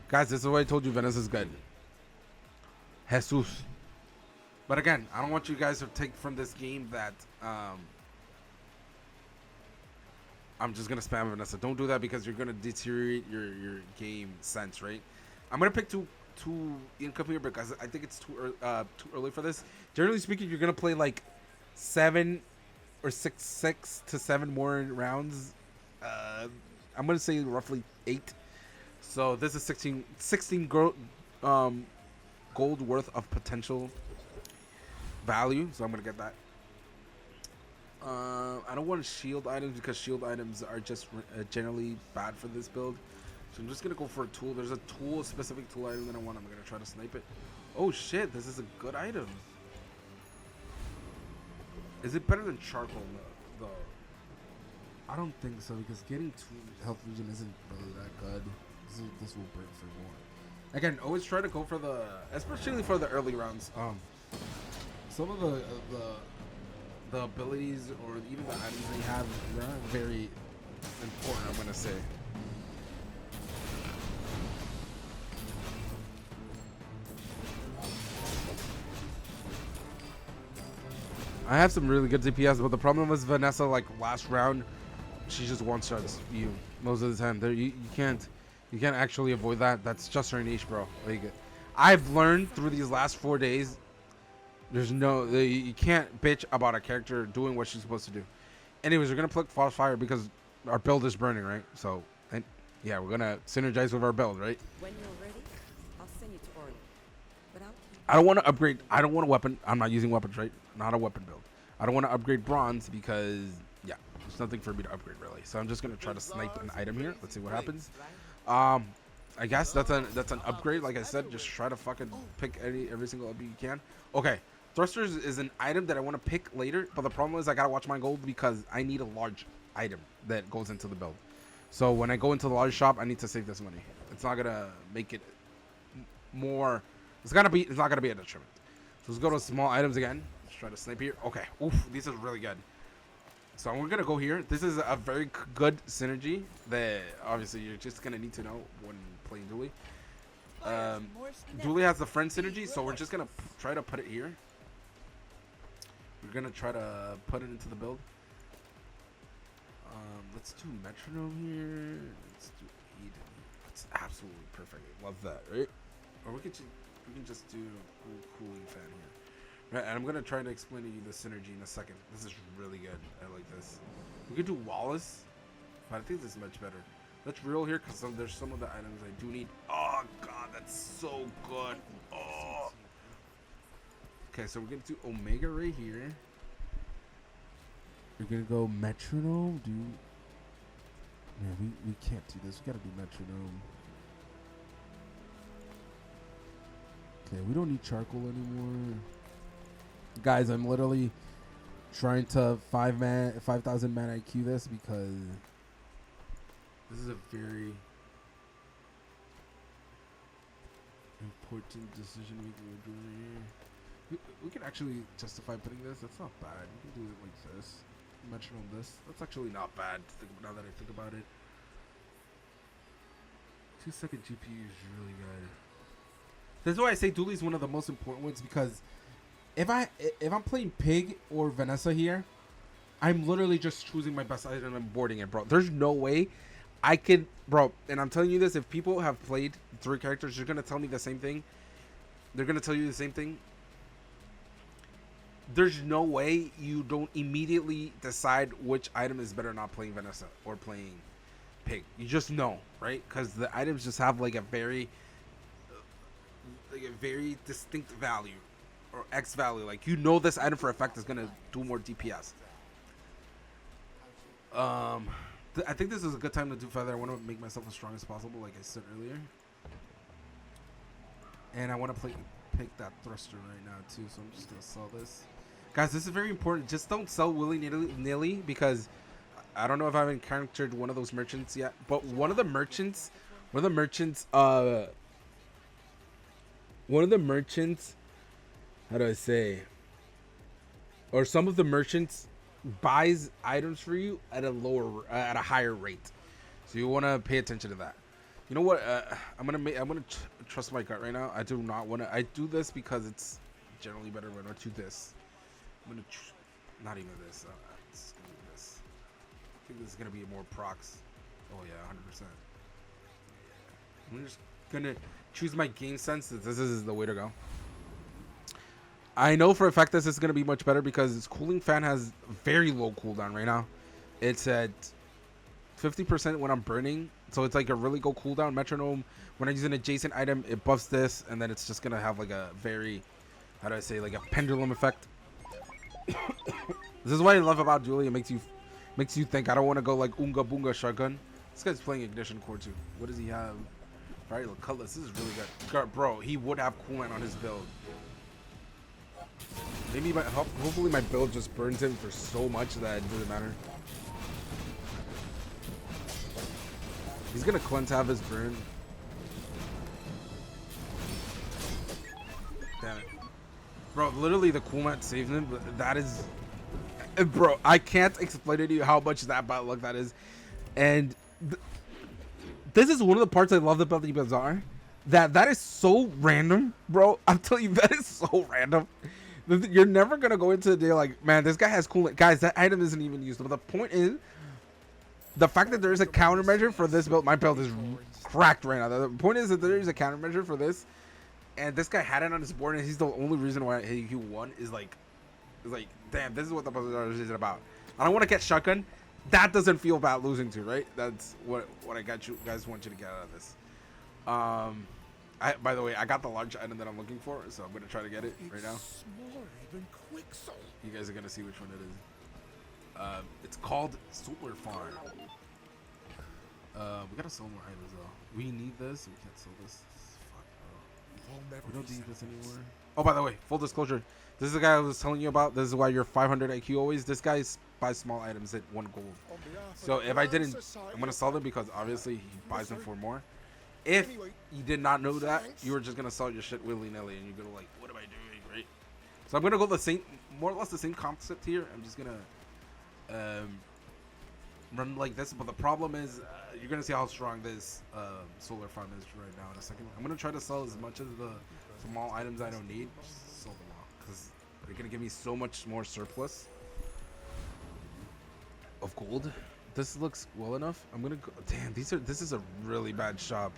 Guys, this is what I told you. Venice is good. Jesus. But again, I don't want you guys to take from this game that I'm just gonna spam Vanessa. Don't do that, because you're gonna deteriorate your game sense, right? I'm gonna pick two income here because I think it's too early for this. Generally speaking, you're gonna play like 7 or 6 to 7 more rounds. I'm gonna say roughly 8. So this is 16 gold worth of potential value. So I'm gonna get that. I don't want shield items because shield items are just generally bad for this build. So I'm just gonna go for a tool. There's a tool, a specific tool item that I want. I'm gonna try to snipe it. Oh shit, this is a good item. Is it better than charcoal though? I don't think so, because getting 2 health regen isn't really that good. This will break for more. Again, always try to go for the, especially for the early rounds. Some of the abilities or even the items they have, they're not very important, I'm gonna say. I have some really good DPS, but the problem was Vanessa, like last round, she just one-shots you most of the time. You can't actually avoid that. That's just her niche, bro. Like, I've learned through these last 4 days, you can't bitch about a character doing what she's supposed to do. Anyways, we're gonna pluck false fire because our build is burning, right? So, and yeah, we're gonna synergize with our build, right? When you're ready, I'll send you to Orly. But I don't want to upgrade. I don't want a weapon. I'm not using weapons, right? Not a weapon build. I don't want to upgrade bronze because, yeah, there's nothing for me to upgrade really. So I'm just gonna try to snipe an item here. Let's see what happens. I guess that's an upgrade. Like I said, just try to fucking pick every single up you can. Okay, thrusters is an item that I want to pick later, but the problem is I gotta watch my gold because I need a large item that goes into the build. So when I go into the large shop, I need to save this money. It's not gonna make it more. It's not gonna be a detriment. So let's go to small items again. Let's try to snipe here. Okay, oof, this is really good. So we're gonna go here. This is a very good synergy that obviously you're just gonna need to know when playing dooley. Dooley has the friend synergy, so we're just gonna try to put it here. We're gonna try to put it into the build. Let's do metronome here. Let's do 8. That's absolutely perfect. Love that, right? Or we can just do cooling fan here. Right, and I'm gonna try to explain to you the synergy in a second. This is really good. I like this. We could do Wallace, but I think this is much better. Let's reroll here because there's some of the items I do need. Oh god, that's so good. Oh. Okay, so we're gonna do Omega right here. We're gonna go metronome, dude. Man, we can't do this. We gotta do metronome. Okay, we don't need charcoal anymore. Guys, I'm literally trying to 5,000 man IQ this because this is a very Important decision making. We can actually justify putting this. That's not bad. We can do it like this. Mention on this. That's actually not bad. Now that I think about it. 2-second GPU is really good. That's why I say dooley is one of the most important ones, because if I'm playing Pig or Vanessa here, I'm literally just choosing my best item and boarding it, bro. There's no way I could, bro. And I'm telling you this, if people have played 3 characters, they're gonna tell me the same thing. They're gonna tell you the same thing. There's no way you don't immediately decide which item is better, not playing Vanessa or playing Pig. You just know, right? Because the items just have like a very distinct value or X value. Like, you know, this item for a fact is gonna do more DPS. I think this is a good time to do feather. I want to make myself as strong as possible, like I said earlier, and I want to pick that thruster right now too. So I'm just gonna sell this, guys. This is very important. Just don't sell willy-nilly, because I don't know if I've encountered one of those merchants yet, but one of the merchants, how do I say, or some of the merchants buys items for you at a higher rate, so you want to pay attention to that. You know what? I'm gonna trust my gut right now. I do not want to. I do this because it's generally better when I do this. I'm gonna not even this. It's gonna be this. I think this is gonna be more procs. Oh yeah, 100%. I'm just gonna choose my game sense. This is the way to go. I know for a fact this is going to be much better because this cooling fan has very low cooldown right now. It's at 50% when I'm burning. So it's like a really good cooldown. Metronome, when I use an adjacent item, it buffs this. And then it's just going to have like a very, how do I say, like a pendulum effect. This is what I love about dooley. It makes you think. I don't want to go like Unga Boonga Shotgun. This guy's playing Ignition Core too. What does he have? Alright, look, Cutlass. This is really good. Bro, he would have coolant on his build. Maybe hopefully my build just burns him for so much that it doesn't matter. He's gonna cleanse half his burn. Damn it. Bro, literally the coolant saved him, but that is... Bro, I can't explain to you how much that bad luck that is. And this is one of the parts I love about the Bazaar. That is so random, bro. I'm telling you, that is so random. You're never gonna go into the day like, man, this guy has coolant. Guys, that item isn't even used. But the point is, the fact that there is a countermeasure for this build, my build is cracked right now. The point is that there is a countermeasure for this, and this guy had it on his board, and he's the only reason why he won. Is like, damn, this is what the Bazaar is about. I don't want to get shotgun. That doesn't feel bad losing to, right? That's what I got you guys want you to get out of this. By the way, I got the large item that I'm looking for, so I'm gonna try to get it right now. You guys are gonna see which one it is. It's called Solar Farm. We gotta sell more items though. We need this. We can't sell this. Fuck, bro. We don't need this anymore. Oh, by the way, full disclosure. This is the guy I was telling you about. This is why you're 500 IQ always. This guy buys small items at 1 gold. So if I didn't, I'm gonna sell them because obviously he buys them for more. If you did not know that, you were just gonna sell your shit willy-nilly and you're gonna like, what am I doing, right? So I'm gonna go the same, more or less the same concept here. I'm just gonna run like this, but the problem is you're gonna see how strong this solar farm is right now in a second. I'm gonna try to sell as much of the small items I don't need, just sell them all, because they're gonna give me so much more surplus of gold. This looks well enough. I'm gonna go. Damn, this is a really bad shop.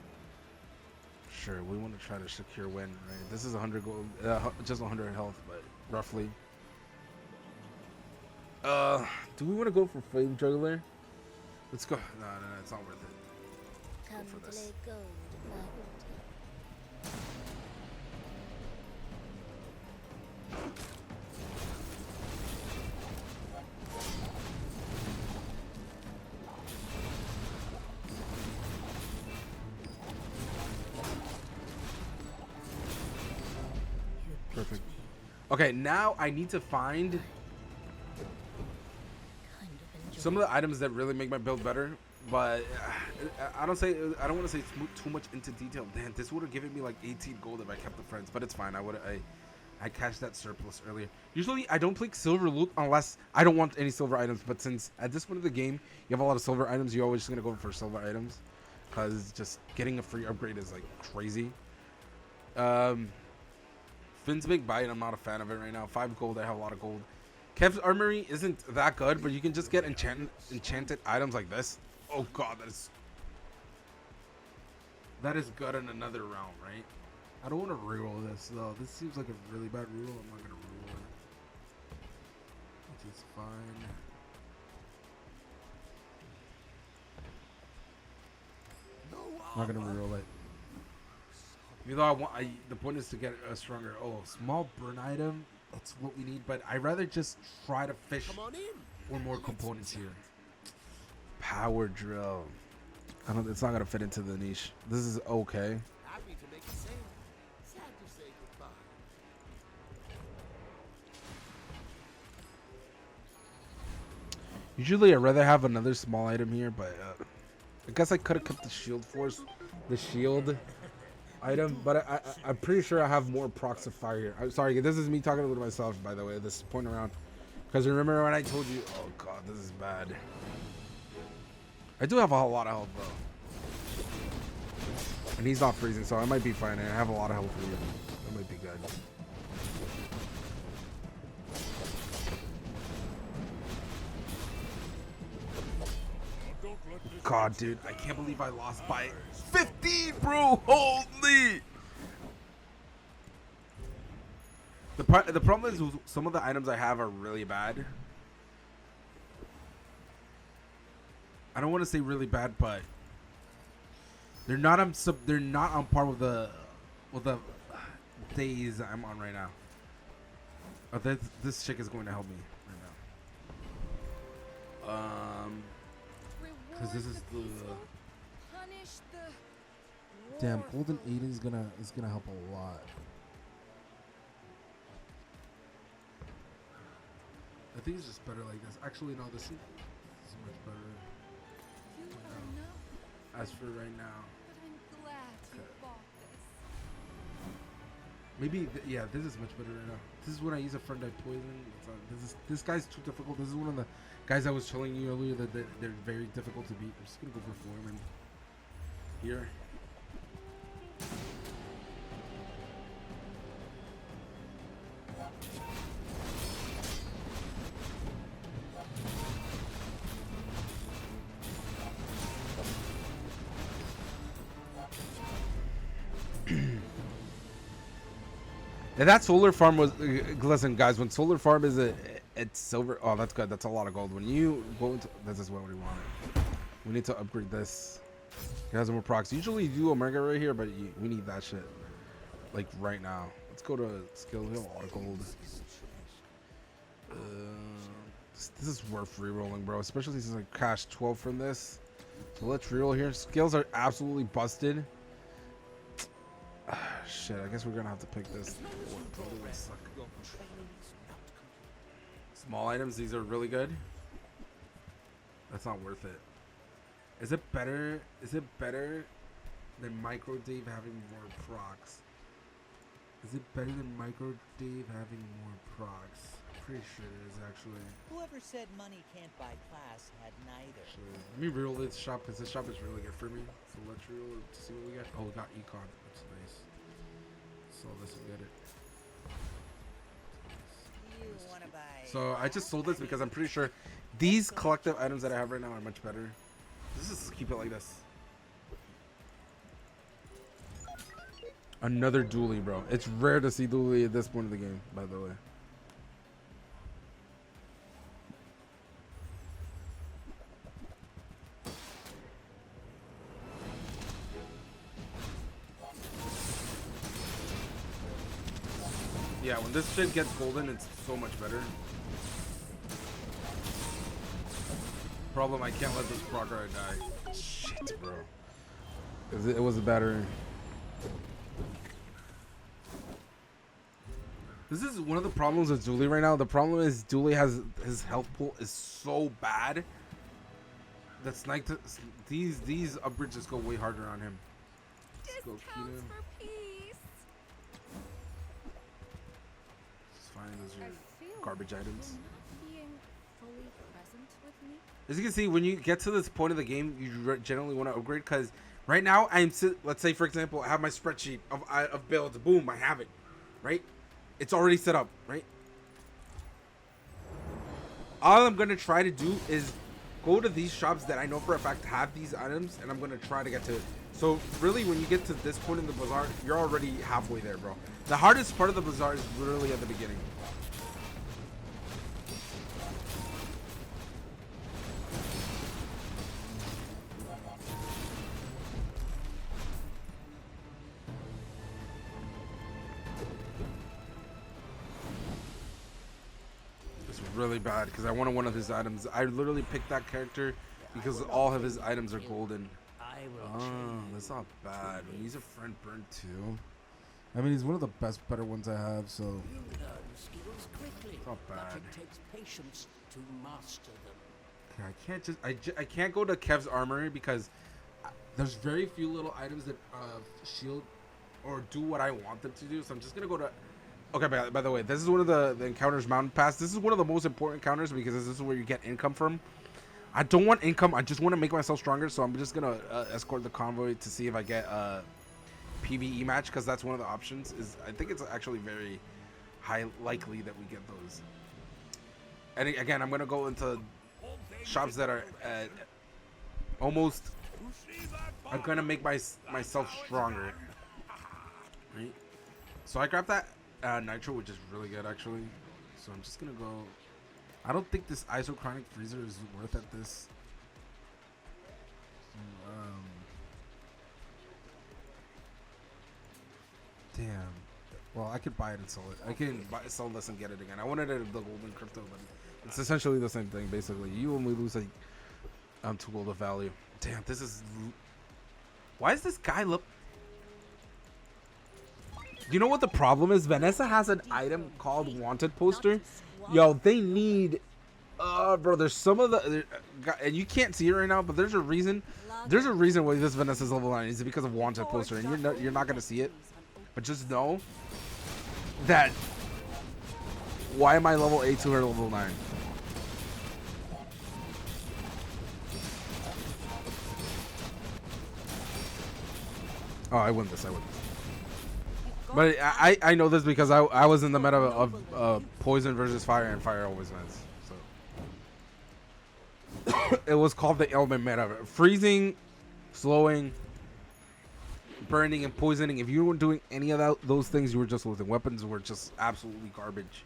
Sure, we want to try to secure win, right? This is 100 gold, just 100 health, but roughly. Do we want to go for flame juggler? Let's go. No, it's not worth it. Go for this. Perfect. Okay, now I need to find some of the items that really make my build better. But I don't want to say too much into detail. Damn, this would have given me like 18 gold if I kept the friends, but it's fine. I cashed that surplus earlier. Usually I don't pick silver loot unless I don't want any silver items, but since at this point of the game you have a lot of silver items, you're always just gonna go for silver items because just getting a free upgrade is like crazy. Finn's big bite, I'm not a fan of it right now. 5 gold, I have a lot of gold. Kev's armory isn't that good, but you can just get enchanted items like this. Oh god, that is good in another round, right? I don't want to reroll this though. This seems like a really bad reroll. I'm not gonna reroll it. Which is fine. I'm not gonna reroll it. Even though the point is to get a stronger. Oh, small burn item. That's what we need. But I'd rather just try to fish for more components here. Power drill. It's not gonna fit into the niche. This is okay. Happy to make a sale. Sad to say goodbye. Usually I'd rather have another small item here, but I guess I could have kept the shield force, the shield item, but I'm pretty sure I have more procs of fire here. I'm sorry, this is me talking to myself, by the way, this point around. Because remember when I told you, oh god, this is bad. I do have a lot of health though. And he's not freezing, so I might be fine. I have a lot of health for you. That might be good. God, dude, I can't believe I lost by 15, bro. Holy! The problem is some of the items I have are really bad. I don't want to say really bad, but they're not on par with the days I'm on right now. Oh, this chick is going to help me right now. Because this is the damn golden Aiden is gonna help a lot. I think it's just better like this. Actually, no, this is much better. As for right now, maybe yeah, this is much better right now. This is when I use a friend I poison. This guy's too difficult. This is one of the guys I was telling you earlier that they're very difficult to beat. I'm just gonna go for Foreman here. And that solar farm was listen guys, when solar farm is it's silver. Oh, that's good. That's a lot of gold. When you go into this is what we want. We need to upgrade this. It has more procs. Usually you do Omega right here, but we need that shit like right now. Let's go to skill hill. A lot of gold. This is worth re-rolling, bro, especially since I cashed 12 from this. So let's reroll here. Skills are absolutely busted. Shit, I guess we're gonna have to pick this. Small items, these are really good. That's not worth it. Is it better? Is it better than Micro Dave having more procs? Is it better than Micro Dave having more procs? Pretty sure it is actually. Whoever said money can't buy class had neither. Sure. Let me reroll this shop because this shop is really good for me. So let's reroll it to see what we got. Oh, we got econ. That's nice. So this will get it. So I just sold this because I'm pretty sure these collective items that I have right now are much better. Let's just keep it like this. Another dooley, bro. It's rare to see dooley at this point of the game, by the way. Yeah, when this shit gets golden, it's so much better. Problem, I can't let this procker die. Shit, bro. It was a battery. This is one of the problems with Dooley right now. The problem is Dooley has his health pool is so bad That's like these upgrades just go way harder on him. Let's go, Discounts Keenan. for peace. It's fine. Those I are feel garbage items. you're not being fully present with me. As you can see, when you get to this point of the game, you generally want to upgrade because right now let's say for example, I have my spreadsheet of builds. Boom, I have it. Right? It's already set up. Right? All I'm gonna try to do is go to these shops that I know for a fact have these items, and I'm gonna try to get to it. So really, when you get to this point in the bazaar, you're already halfway there, bro. The hardest part of the bazaar is literally at the beginning. It's really bad because I wanted one of his items. I literally picked that character because all of his items are golden. I will Oh, change that's not bad. When he's a friend burn too. I mean, he's one of the best, better ones I have. So You learn skills quickly, Not but bad. it takes patience to master them. Okay, I can't I can't go to Kev's armory because there's very few little items that shield or do what I want them to do. So I'm just gonna go to. Okay, by the way, this is one of the encounters mountain pass. This is one of the most important encounters because this is where you get income from. I don't want income. I just want to make myself stronger. So I'm just gonna escort the convoy to see if I get PvE match because that's one of the options. Is I think it's actually very high likely that we get those. And again, I'm gonna go into shops that are almost are gonna make myself stronger. Right. So I grabbed that nitro, which is really good actually. So I'm just gonna go. I don't think this isochronic freezer is worth at this. Damn. Well, I could buy it and sell it. I can sell this and get it again. I wanted it the golden crypto, but it's essentially the same thing. Basically, you only lose like 2 gold of value. Damn, this is. Why is this guy look? You know what the problem is? Vanessa has an item called Wanted Poster. Yo, they need. Bro, there's some of the. And you can't see it right now, but there's a reason. There's a reason why this Vanessa's level 9 is because of Wanted Poster, and you're not gonna see it. But just know that. Why am I level 8 to her level 9? Oh, I win this. I win this. But I know this because I was in the meta of poison versus fire, and fire always wins. So it was called the element meta. Freezing, slowing, burning, and poisoning. If you weren't doing any of those things, you were just losing. Weapons were just absolutely garbage.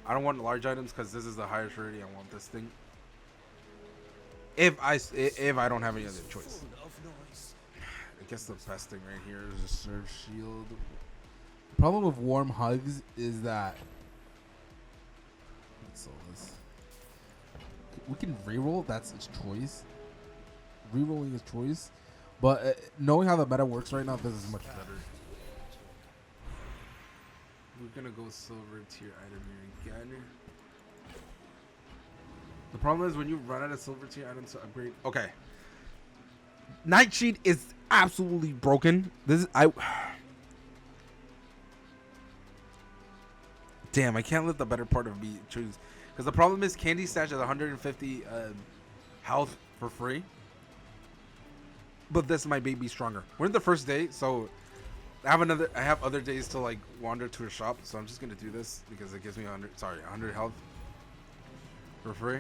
I don't want large items because this is the highest rarity. I want this thing. If I don't have any other choice. I guess the best thing right here is a surge shield. the problem with warm hugs is that. Let's sell this. We can reroll. That's its choice. Rerolling is choice, but knowing how the meta works right now, this is much better. We're gonna go silver tier item here again. The problem is when you run out of silver tier items to upgrade. Okay. Night Sheet is absolutely broken. This is Damn, I can't let the better part of me choose. Because the problem is Candy Stash is 150 health for free. But this might be stronger. We're in the first day, so I have other days to like wander to a shop, so I'm just gonna do this because it gives me 100 health for free.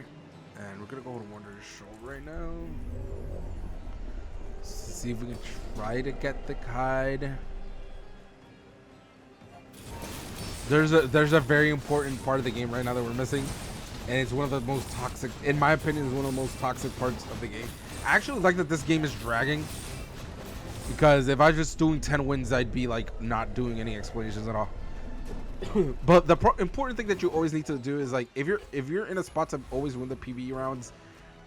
And we're gonna go and wander the show right now. See if we can try to get the guide. There's a very important part of the game right now that we're missing, and it's one of the most toxic, in my opinion, is one of the most toxic parts of the game. I actually like that this game is dragging, because if I was just doing 10 wins, I'd be like not doing any explanations at all. But the important thing that you always need to do is like if you're in a spot to always win the PvE rounds,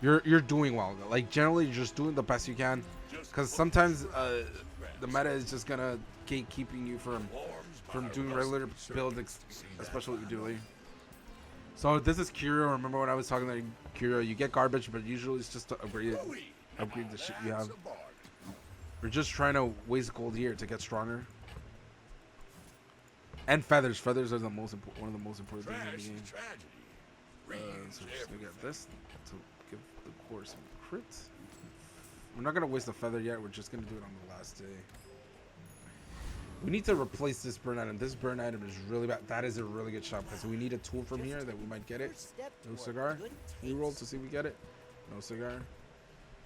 you're doing well. Like generally, you're just doing the best you can, because sometimes the meta is just gonna keeping you from doing regular builds, especially with dooley. So this is Curio. Remember when I was talking about Curio? You get garbage, but usually it's just to upgrade the shit you have. We're just trying to waste gold here to get stronger. And feathers. Feathers are the most one of the most important things in the game. So just gonna get this to give the core some crits. We're not gonna waste a feather yet. We're just gonna do it on the last day. We need to replace this burn item. This burn item is really bad. That is a really good shot because we need a tool from here that we might get it. No cigar. We roll to see if we get it. No cigar.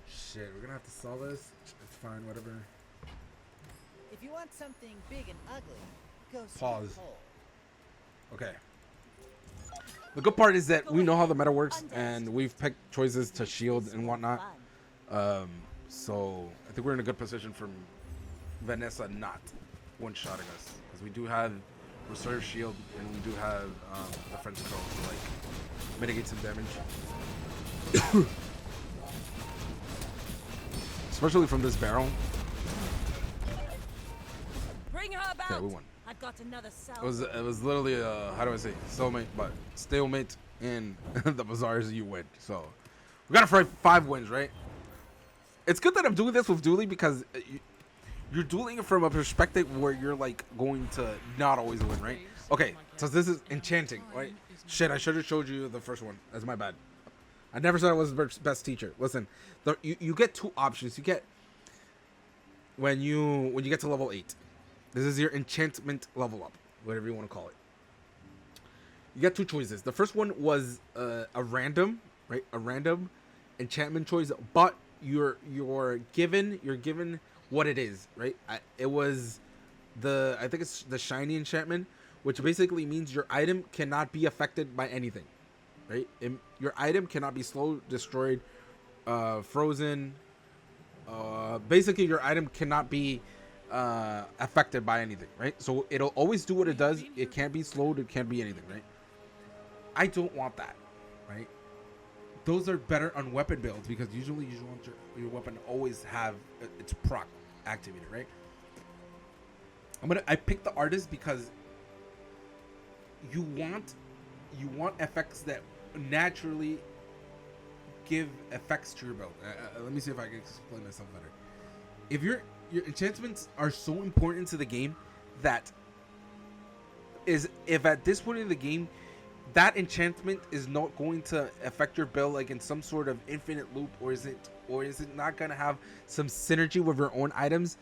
Shit, we're gonna have to sell this. It's fine, whatever. If you want something big and ugly, go see Pause. the hole. Okay. The good part is that we know how the meta works, and we've picked choices to shield and whatnot. So I think we're in a good position for Vanessa not one-shotting us, because we do have reserve shield and we do have defense control to like mitigate some damage, especially from this barrel. Bring her back. Okay, we won. I've got another cell. It was literally how do I say stalemate, but stalemate in the bazaars you win. So we got to 5 wins, right? It's good that I'm doing this with dooley because you're dueling it from a perspective where you're like going to not always win, right? Okay, so this is enchanting, right? Shit, I should have showed you the first one. That's my bad. I never said I was the best teacher. Listen, you get 2 options. You get when you get to level 8. This is your enchantment level up, whatever you want to call it. You get 2 choices. The first one was a random, right? A random enchantment choice, but you're given what it is, right? It was I think it's the shiny enchantment, which basically means your item cannot be affected by anything, right? Your item cannot be slow, destroyed, frozen. Basically, your item cannot be affected by anything, right? So it'll always do what it does. It can't be slowed. It can't be anything, right? I don't want that, right? Those are better on weapon builds because usually you want your weapon to always have its proc activated, right? I picked the artist because you want effects that naturally give effects to your build. Let me see if I can explain myself better. If your enchantments are so important to the game that if at this point in the game that enchantment is not going to affect your build like in some sort of infinite loop, or is it not going to have some synergy with your own items,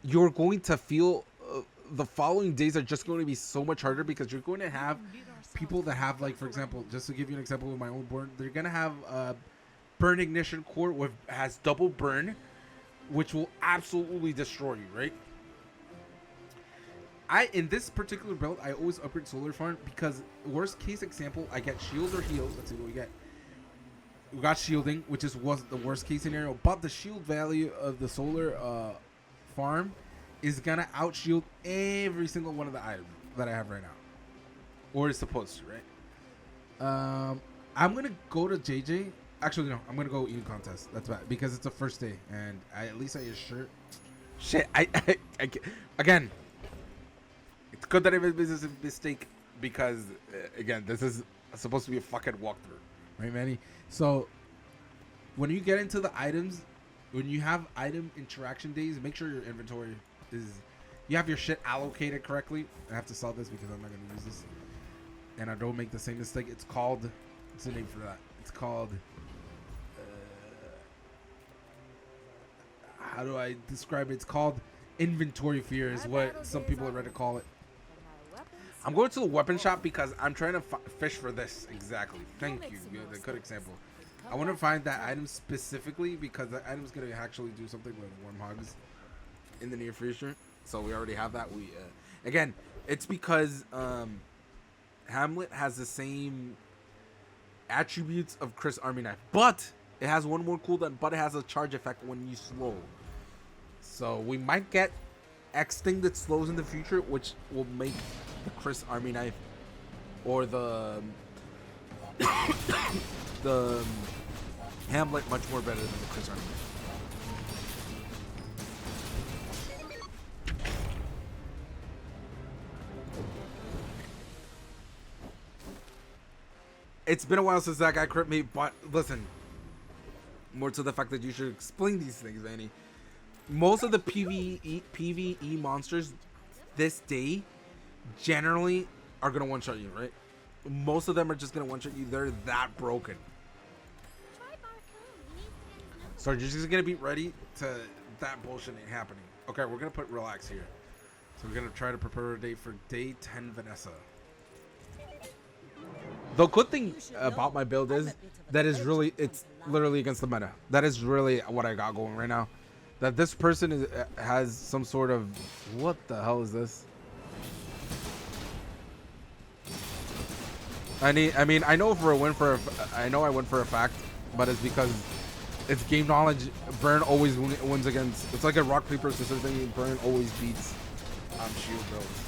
you're going to feel the following days are just going to be so much harder because you're going to have people that have, like, for example, just to give you an example with my own burn, they're going to have burn ignition core has double burn, which will absolutely destroy you, right? In this particular build, I always upgrade solar farm because worst case example, I get shield or heals. Let's see what we get. We got shielding, which was the worst case scenario, but the shield value of the solar farm is gonna outshield every single one of the items that I have right now, or is supposed to, right? I'm gonna go to JJ. Actually, no, I'm gonna go eating contest. That's bad because it's the first day, and at least I get shirt. Shit, I again. It's good that I made this mistake because, again, this is supposed to be a fucking walkthrough. Right, Manny? So, when you get into the items, when you have item interaction days, make sure your inventory you have your shit allocated correctly. I have to sell this because I'm not going to use this. And I don't make the same mistake. It's called, what's the name for that? It's called, how do I describe it? It's called inventory fear is what some people at Reddit call it. I'm going to the weapon shop because I'm trying to fish for this. Exactly. Thank you. You're the good example. I want to find that item specifically because that item is going to actually do something with warm hugs in the near future. So we already have that. Again, it's because Hamlet has the same attributes of Chris Army Knife, but it has one more cooldown, but it has a charge effect when you slow. So we might get X thing that slows in the future, which will make the Chris Army Knife or the Hamlet much more better than the Chris Army Knife. It's been a while since that guy crit me, but listen. More to the fact that you should explain these things, Manny. Most of the PvE monsters this day generally are gonna one-shot you, right? Most of them are just gonna one-shot you. They're that broken. So you're just gonna be ready to that bullshit ain't happening. Okay, we're gonna put relax here. So we're gonna try to prepare a date for day 10 Vanessa. The good thing about my build is that is really, it's literally against the meta. That is really what I got going right now. That this person is has some sort of, what the hell is this? I mean, I know for a win for, I know I win for a fact, but it's because it's game knowledge. Burn always wins against. It's like a rock paper scissors thing. Burn always beats shield builds.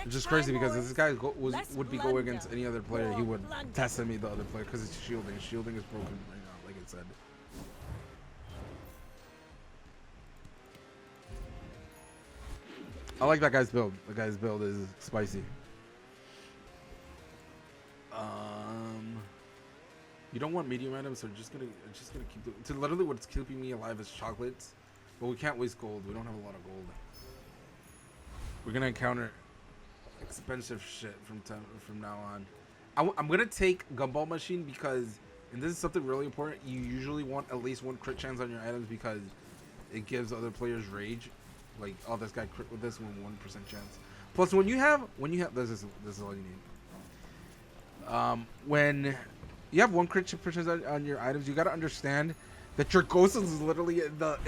It's just crazy because this guy would be going against any other player. He would test me the other player because it's shielding. Shielding is broken right now, like it said. I like that guy's build. The guy's build is spicy. You don't want medium items, so just gonna keep doing. So literally, what's keeping me alive is chocolates, but we can't waste gold. We don't have a lot of gold. We're gonna encounter expensive shit from now on. I'm gonna take Gumball Machine because, and this is something really important. You usually want at least one crit chance on your items because it gives other players rage. Like, oh, this guy crit with this one, 1% chance. Plus, when you have this is all you need. When you have one crit chance on your items, you gotta understand that your ghost is literally in the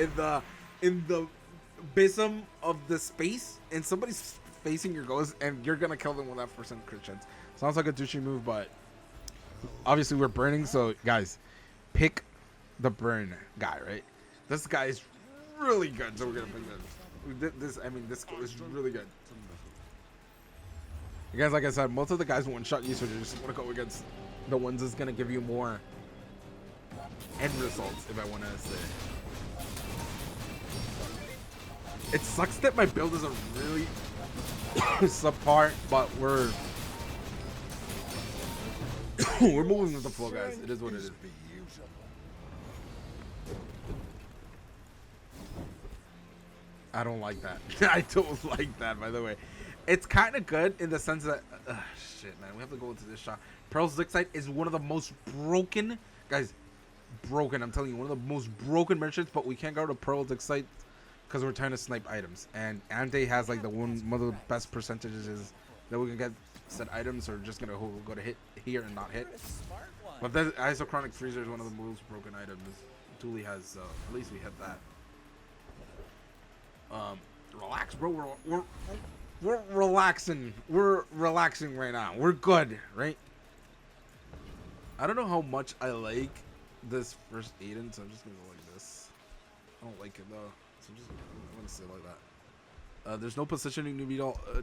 abysm of the space, and somebody's facing your ghost, and you're gonna kill them with that % crit chance. Sounds like a douchey move, but obviously we're burning. So guys, pick the burn guy, right? This guy is really good, so we're gonna pick this. This is really good. Guys, like I said, most of the guys one shot you, so you just want to go against the ones that's gonna give you more end results, if I want to say. It sucks that my build is a really subpar, but we're moving with the flow, guys. It is what it is. I don't like that. I don't like that, by the way. It's kind of good in the sense that shit, man, we have to go into this shot. Pearl's Zigzite is one of the most broken, guys. Broken, I'm telling you, one of the most broken merchants, but we can't go to Pearl's Zigzite because we're trying to snipe items. And Ante has like one of the best percentages is that we can get set items, or just gonna go to hit here and not hit. But that Isochronic Freezer is one of the most broken items. Dooley has, at least we hit that. Relax, bro. We're relaxing. We're relaxing right now. We're good, right? I don't know how much I like this first Aiden, so I'm just gonna go like this. I don't like it though, so I'm gonna say like that. There's no positioning to be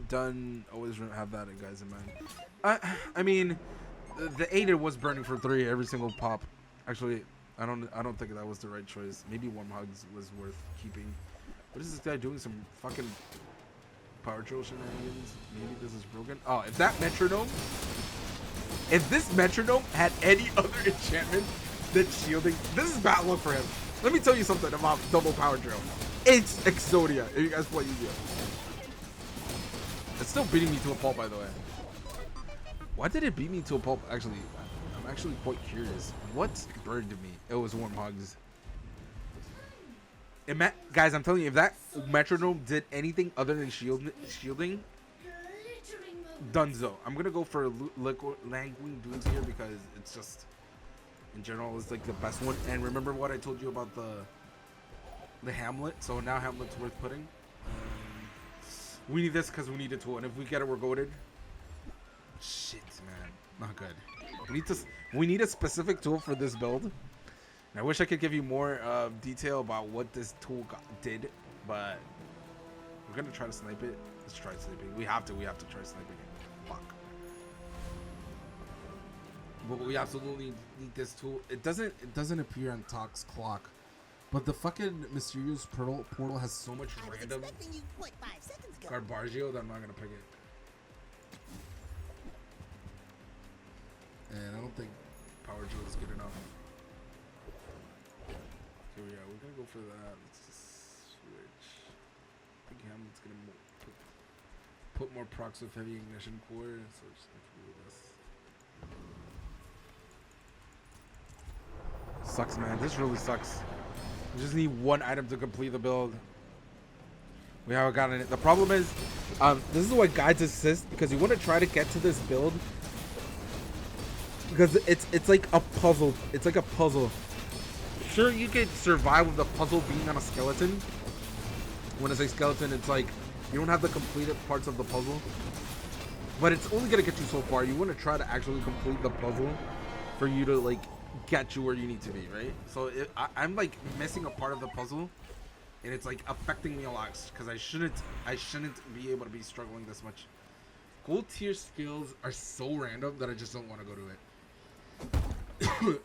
done. Always have that, guys, in mind. I mean, the Aiden was burning for 3 every single pop. Actually, I don't think that was the right choice. Maybe one hugs was worth keeping. What is this guy doing? Some fucking power drill shenanigans? Maybe this is broken. Oh, if this metronome had any other enchantment than shielding, this is bad luck for him. Let me tell you something about double power drill. It's Exodia. If you guys play Yu-Gi-Oh. It's still beating me to a pulp, by the way. Why did it beat me to a pulp? Actually, I'm actually quite curious. What burned me? It was warm hugs. Guys, I'm telling you, if that metronome did anything other than shielding, dunzo. I'm gonna go for Languing Dunes here because it's just, in general, it's like the best one. And remember what I told you about the Hamlet? So now Hamlet's worth putting. We need this because we need a tool, and if we get it, we're goated. Shit, man, not good. We need a specific tool for this build. I wish I could give you more detail about what this tool did, but we're gonna try to snipe it. Let's try sniping. We have to try sniping it. Fuck. But we absolutely need this tool. It doesn't appear on Talk's clock, but the fucking mysterious portal has so much random Garbaggio that I'm not gonna pick it. and I don't think power drill is good enough. So yeah, we're gonna go for that. Let's just switch. I think Hamlet's gonna put more procs with heavy ignition core, so we're just gonna do this. Sucks, man. This really sucks. We just need one item to complete the build. We haven't gotten it. The problem is, this is why guides assist, because you want to try to get to this build because it's like a puzzle. It's like a puzzle. Sure, you could survive with the puzzle being on a skeleton. When I say skeleton, it's like you don't have the completed parts of the puzzle, but it's only gonna get you so far. You want to try to actually complete the puzzle for you to like get you where you need to be, right? So I'm like missing a part of the puzzle, and it's like affecting me a lot because I shouldn't be able to be struggling this much. Gold tier skills are so random that I just don't want to go to it.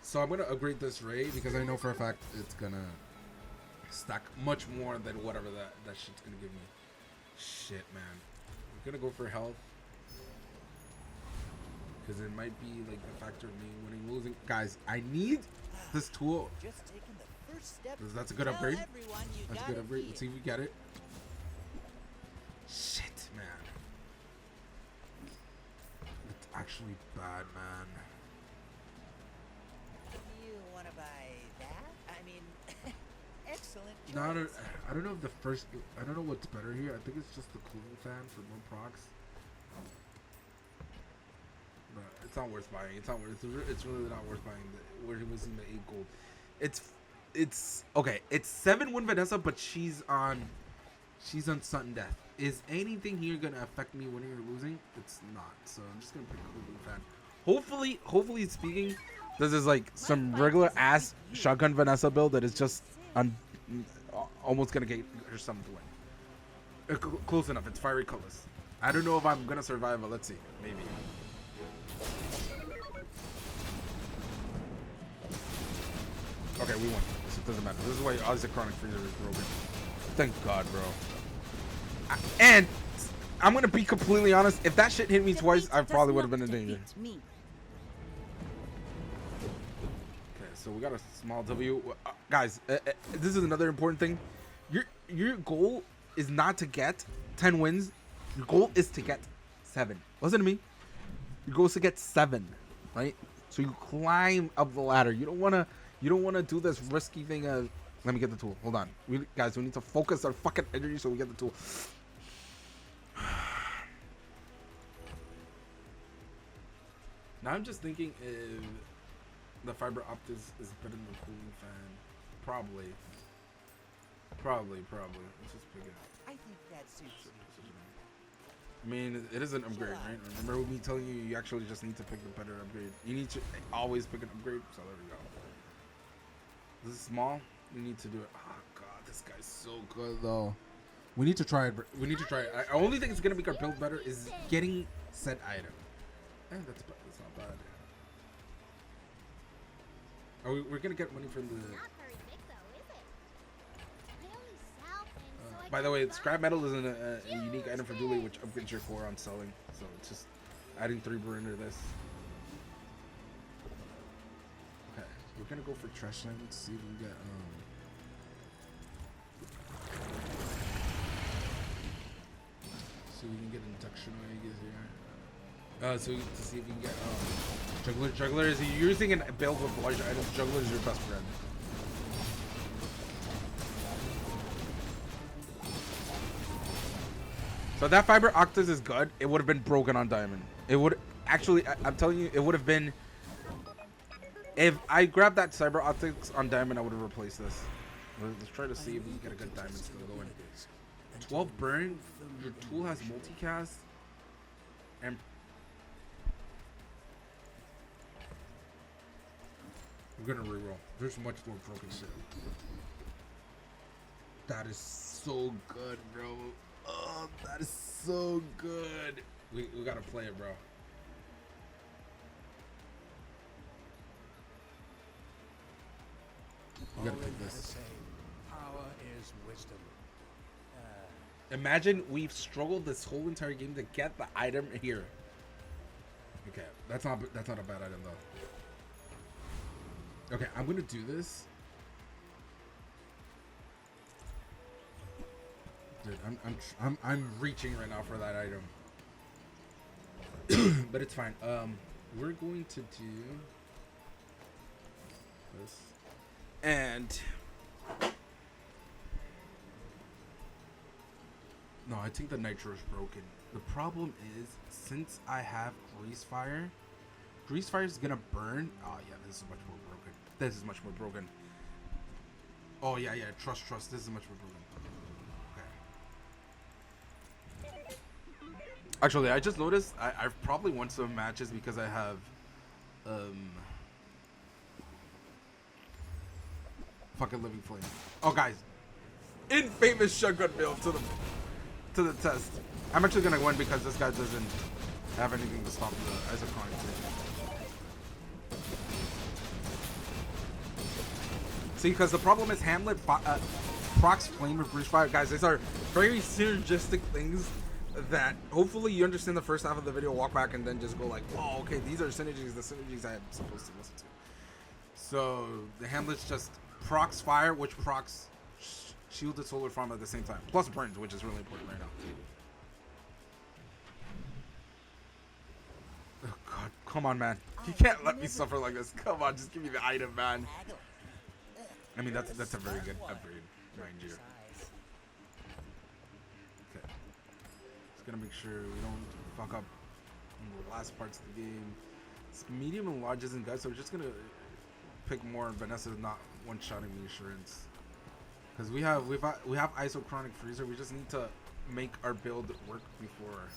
So I'm gonna upgrade this Ray because I know for a fact it's gonna stack much more than whatever that shit's gonna give me. Shit, man. I'm gonna go for health because it might be like the factor of me winning, losing. Guys, I need this tool. Just taking the first step. That's a good upgrade. Everyone you That's a gotta good upgrade. feed Let's see if we get it. Shit, man. It's actually bad, man. You want to buy that? I mean, excellent choice. No, I don't know if the first. I don't know what's better here. I think it's just the cooling fan for more procs. But it's not worth buying. It's not worth. It's really not worth buying. We're losing the 8 gold. It's okay. It's 7-1 Vanessa, but she's on sudden death. Is anything here gonna affect me winning or losing? It's not. So I'm just gonna pick cooling fan. Hopefully speaking, this is like some regular ass shotgun Vanessa build that is just almost gonna get her something to win. Close enough. It's fiery colors. I don't know if I'm gonna survive, but let's see. Maybe. Okay, we won. So it doesn't matter. This is why Isaac Chronic Freezer is broken. Thank God, bro. And I'm gonna be completely honest. If that shit hit me twice, I probably would have been in danger. Okay, so we got a small W. Guys, this is another important thing. Your goal is not to get 10 wins. Your goal is to get 7. Listen to me. Your goal is to get 7, right? So you climb up the ladder. You don't wanna do this risky thing of. Let me get the tool. Hold on, guys. We need to focus our fucking energy so we get the tool. Now I'm just thinking if the fiber optics is better than the cooling fan. Probably. Let's just pick it up. I think that suits you. I mean, it is an upgrade, right? Remember me telling you, you actually just need to pick the better upgrade. You need to always pick an upgrade. So there we go. This is small. We need to do it. Oh God, this guy's so good though. We need to try it. We need to try it. I only think it's gonna make our build better is getting said item. That's not bad. We're gonna get money from the. By the way, scrap metal is a unique item for dooley, which upgrades your core on selling. So it's just adding 3 burr into this. Okay, we're gonna go for trash line. Let's see if we get so we can get induction wages here. So to see if we can get juggler. Juggler is you're using a build with large items. Juggler is your best friend. So that fiber octus is good. It would have been broken on diamond. It would actually. I'm telling you, it would have been. If I grabbed that cyber optics on diamond, I would have replaced this. Let's try to see if we can get a good diamond still going. 12 burn. Your tool has multicast. And we're gonna reroll. There's much more broken shit. That is so good, bro. Oh, that is so good. We gotta play it, bro. We gotta pick this. Power is wisdom. Imagine we've struggled this whole entire game to get the item here. Okay, that's not a bad item though. Okay, I'm gonna do this. Dude, I'm reaching right now for that item. But it's fine. We're going to do this. And no, I think the nitro is broken. The problem is, since I have grease fire is gonna burn. Oh yeah, this is much more broken. This is much more broken. Oh yeah, trust. This is much more broken. Okay. Actually, I just noticed I've probably won some matches because I have fucking living flame. Oh guys, infamous shotgun build to the test. I'm actually gonna win because this guy doesn't have anything to stop the isochronic. See, because the problem is Hamlet procs flame with breach fire. Guys, these are very synergistic things that hopefully you understand the first half of the video, walk back, and then just go like, oh, okay, these are synergies, the synergies I'm supposed to listen to. So the Hamlet's just procs fire, which procs shielded solar farm at the same time, plus burns, which is really important right now. Oh god, come on, man, you can't let me suffer like this. Come on, just give me the item, man. I mean, that's a very good upgrade, mind you. Okay, just gonna make sure we don't fuck up in the last parts of the game. It's medium and large isn't good, so we're just gonna pick more. Vanessa's not one-shotting the assurance, because we have isochronic freezer. We just need to make our build work before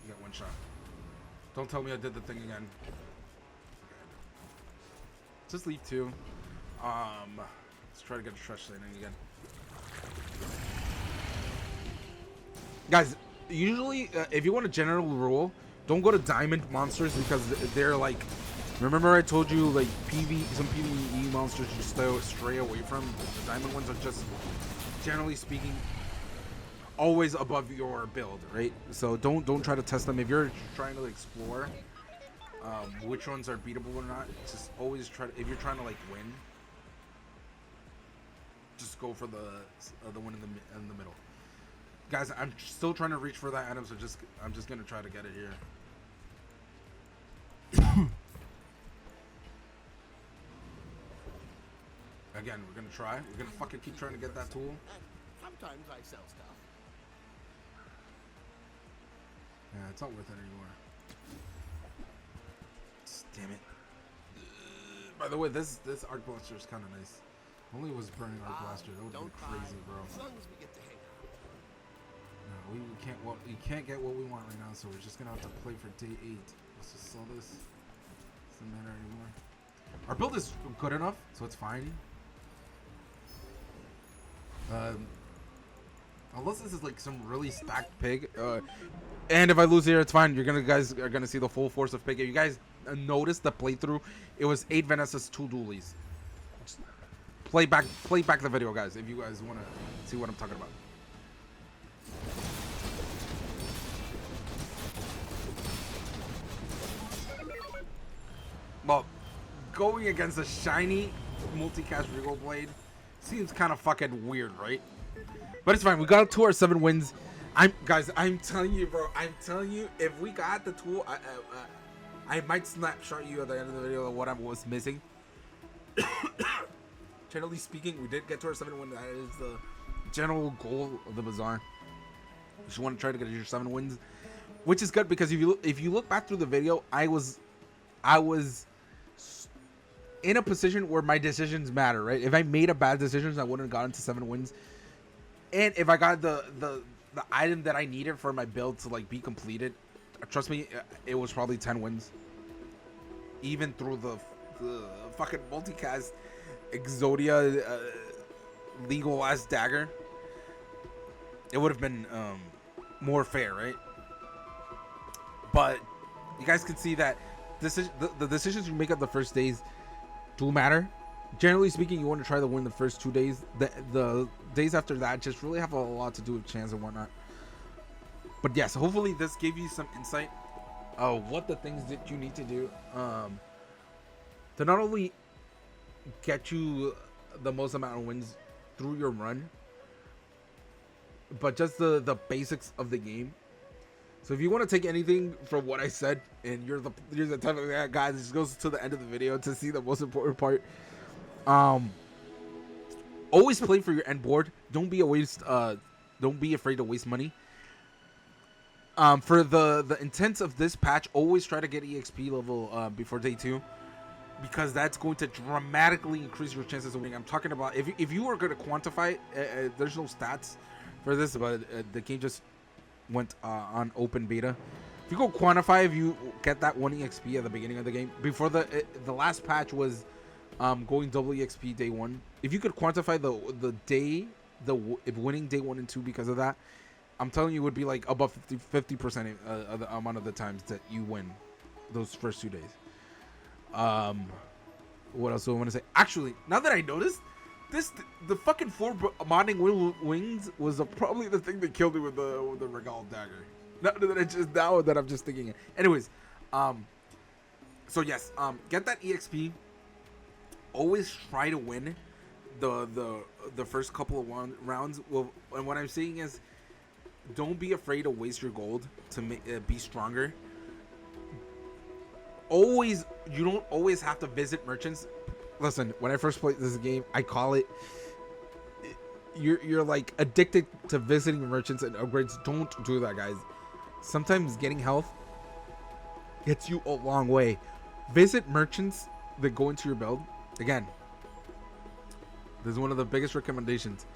we get one shot. Don't tell me I did the thing again. Just leave two. Let's try to get a trash landing again. Guys, usually if you want a general rule, don't go to diamond monsters because they're like, remember I told you like some PvE monsters you stray away from. The diamond ones are just, generally speaking, always above your build, right? So don't try to test them. If you're trying to explore which ones are beatable or not, just always try to, if you're trying to like win, just go for the one in the middle. Guys, I'm still trying to reach for that item, so I'm just gonna try to get it here. Again, we're gonna try. We're gonna fucking keep trying to get that tool. Sometimes I sell stuff. Yeah, it's not worth it anymore. Damn it. By the way, this arc blaster is kind of nice. Only it was burning arc blaster. That would be crazy, bro. As long as we get to hang out. No, we can't. Well, we can't get what we want right now, so we're just gonna have to play for day 8. Let's just sell this. Doesn't matter anymore. Our build is good enough, so it's fine. Unless this is like some really stacked pig. And if I lose here, it's fine. Guys are gonna see the full force of pig. If you guys noticed the playthrough, it was 8 Vanessas, 2 doolies. Just play back the video, guys, if you guys want to see what I'm talking about. Well, going against a shiny multicast Regal Blade seems kind of fucking weird, right? But it's fine. We got 2 or 7 wins. I'm telling you, bro. I'm telling you, if we got the tool, I might snapshot you at the end of the video of what I was missing. Generally speaking, we did get to our 7 wins. That is the general goal of the Bazaar. You just want to try to get your 7 wins, which is good because if you look back through the video, I was in a position where my decisions matter, right? If I made a bad decision, I wouldn't have gotten to 7 wins. And if I got the item that I needed for my build to like be completed, trust me, it was probably 10 wins. Even through the fucking multicast Exodia legal ass dagger, it would have been more fair, right? But you guys can see that the decisions you make on the first days do matter. Generally speaking, you want to try to win the first 2 days. The days after that just really have a lot to do with chance and whatnot. But yes, hopefully this gave you some insight what the things that you need to do to not only get you the most amount of wins through your run, but just the basics of the game. So if you want to take anything from what I said, and you're the type of guy that just goes to the end of the video to see the most important part, always play for your end board. Don't be afraid to waste money. For the intents of this patch, always try to get EXP level before day 2, because that's going to dramatically increase your chances of winning. I'm talking about if you are going to quantify it, there's no stats for this, but the game just went on open beta. If you go quantify, if you get that 1 EXP at the beginning of the game, before the last patch was going double EXP day 1. If you could quantify if winning day 1 and 2 because of that, I'm telling you, it would be like above 50% of the amount of the times that you win those first 2 days. What else do I want to say? Actually, now that I noticed, the fucking 4 modding wings was probably the thing that killed me with the Regal dagger. Now that I'm just thinking it. Anyways, so yes, get that EXP. Always try to win the first couple of rounds. Well, and what I'm saying is, don't be afraid to waste your gold to be stronger. You don't always have to visit merchants. Listen, when I first played this game, I call it, you're like addicted to visiting merchants and upgrades. Don't do that, guys. Sometimes getting health gets you a long way. Visit merchants that go into your build. Again, this is one of the biggest recommendations.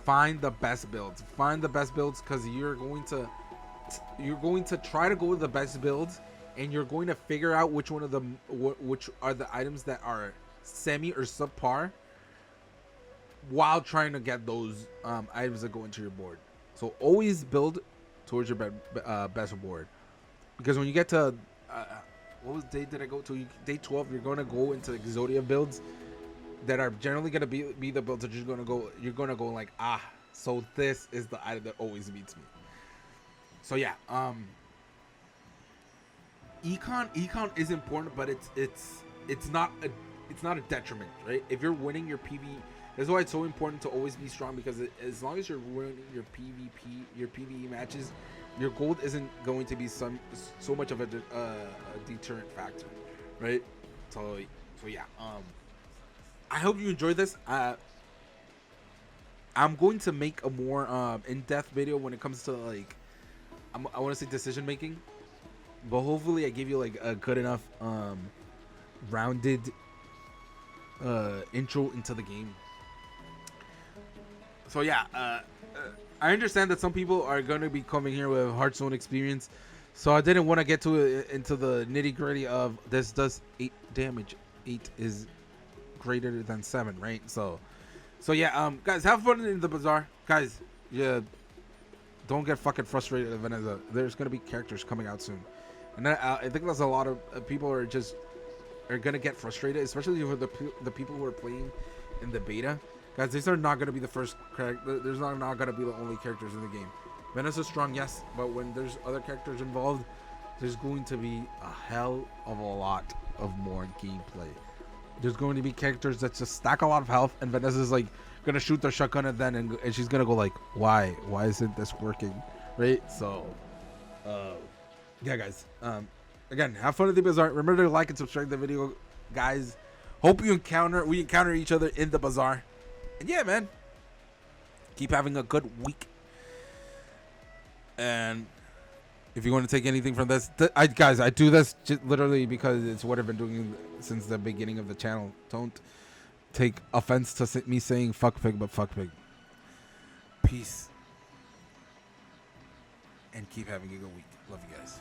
Find the best builds. Find the best builds, because you're going to try to go with the best builds, and you're going to figure out which are the items that are semi or subpar, while trying to get those items that go into your board. So always build towards your best board, because when you get to what was day did I go to? Day 12. You're going to go into Exodia builds that are generally going to be the builds that you're going to go like, so this is the item that always beats me. So yeah, econ is important, but it's not a detriment, right? If you're winning your PvE, that's why it's so important to always be strong, because as long as you're winning your PvE matches, your gold isn't going to be so much of a deterrent factor, right? So yeah, I hope you enjoyed this. I'm going to make a more in-depth video when it comes to like, I want to say decision making, but hopefully I give you like a good enough rounded intro into the game. So yeah, I understand that some people are going to be coming here with Hearthstone experience, so I didn't want to get into the nitty gritty of this does 8 damage. 8 is greater than 7, right? So yeah, guys, have fun in the bazaar, guys. Yeah, don't get fucking frustrated at Veneza. There's gonna be characters coming out soon, and I think there's a lot of people are gonna get frustrated, especially for the people who are playing in the beta. Guys, these are not gonna be the first character. There's not gonna be the only characters in the game. Veneza's strong, yes, but when there's other characters involved, there's going to be a hell of a lot of more gameplay. There's going to be characters that just stack a lot of health, and Vanessa's like gonna shoot their shotgun at them, and she's gonna go like, why isn't this working, right? So yeah, guys, again, have fun at the bazaar. Remember to like and subscribe to the video, guys. Hope we encounter each other in the bazaar, and yeah, man, keep having a good week. And if you want to take anything from this, guys, I do this just literally because it's what I've been doing since the beginning of the channel. Don't take offense to me saying fuck pig, but fuck pig. Peace. And keep having a good week. Love you guys.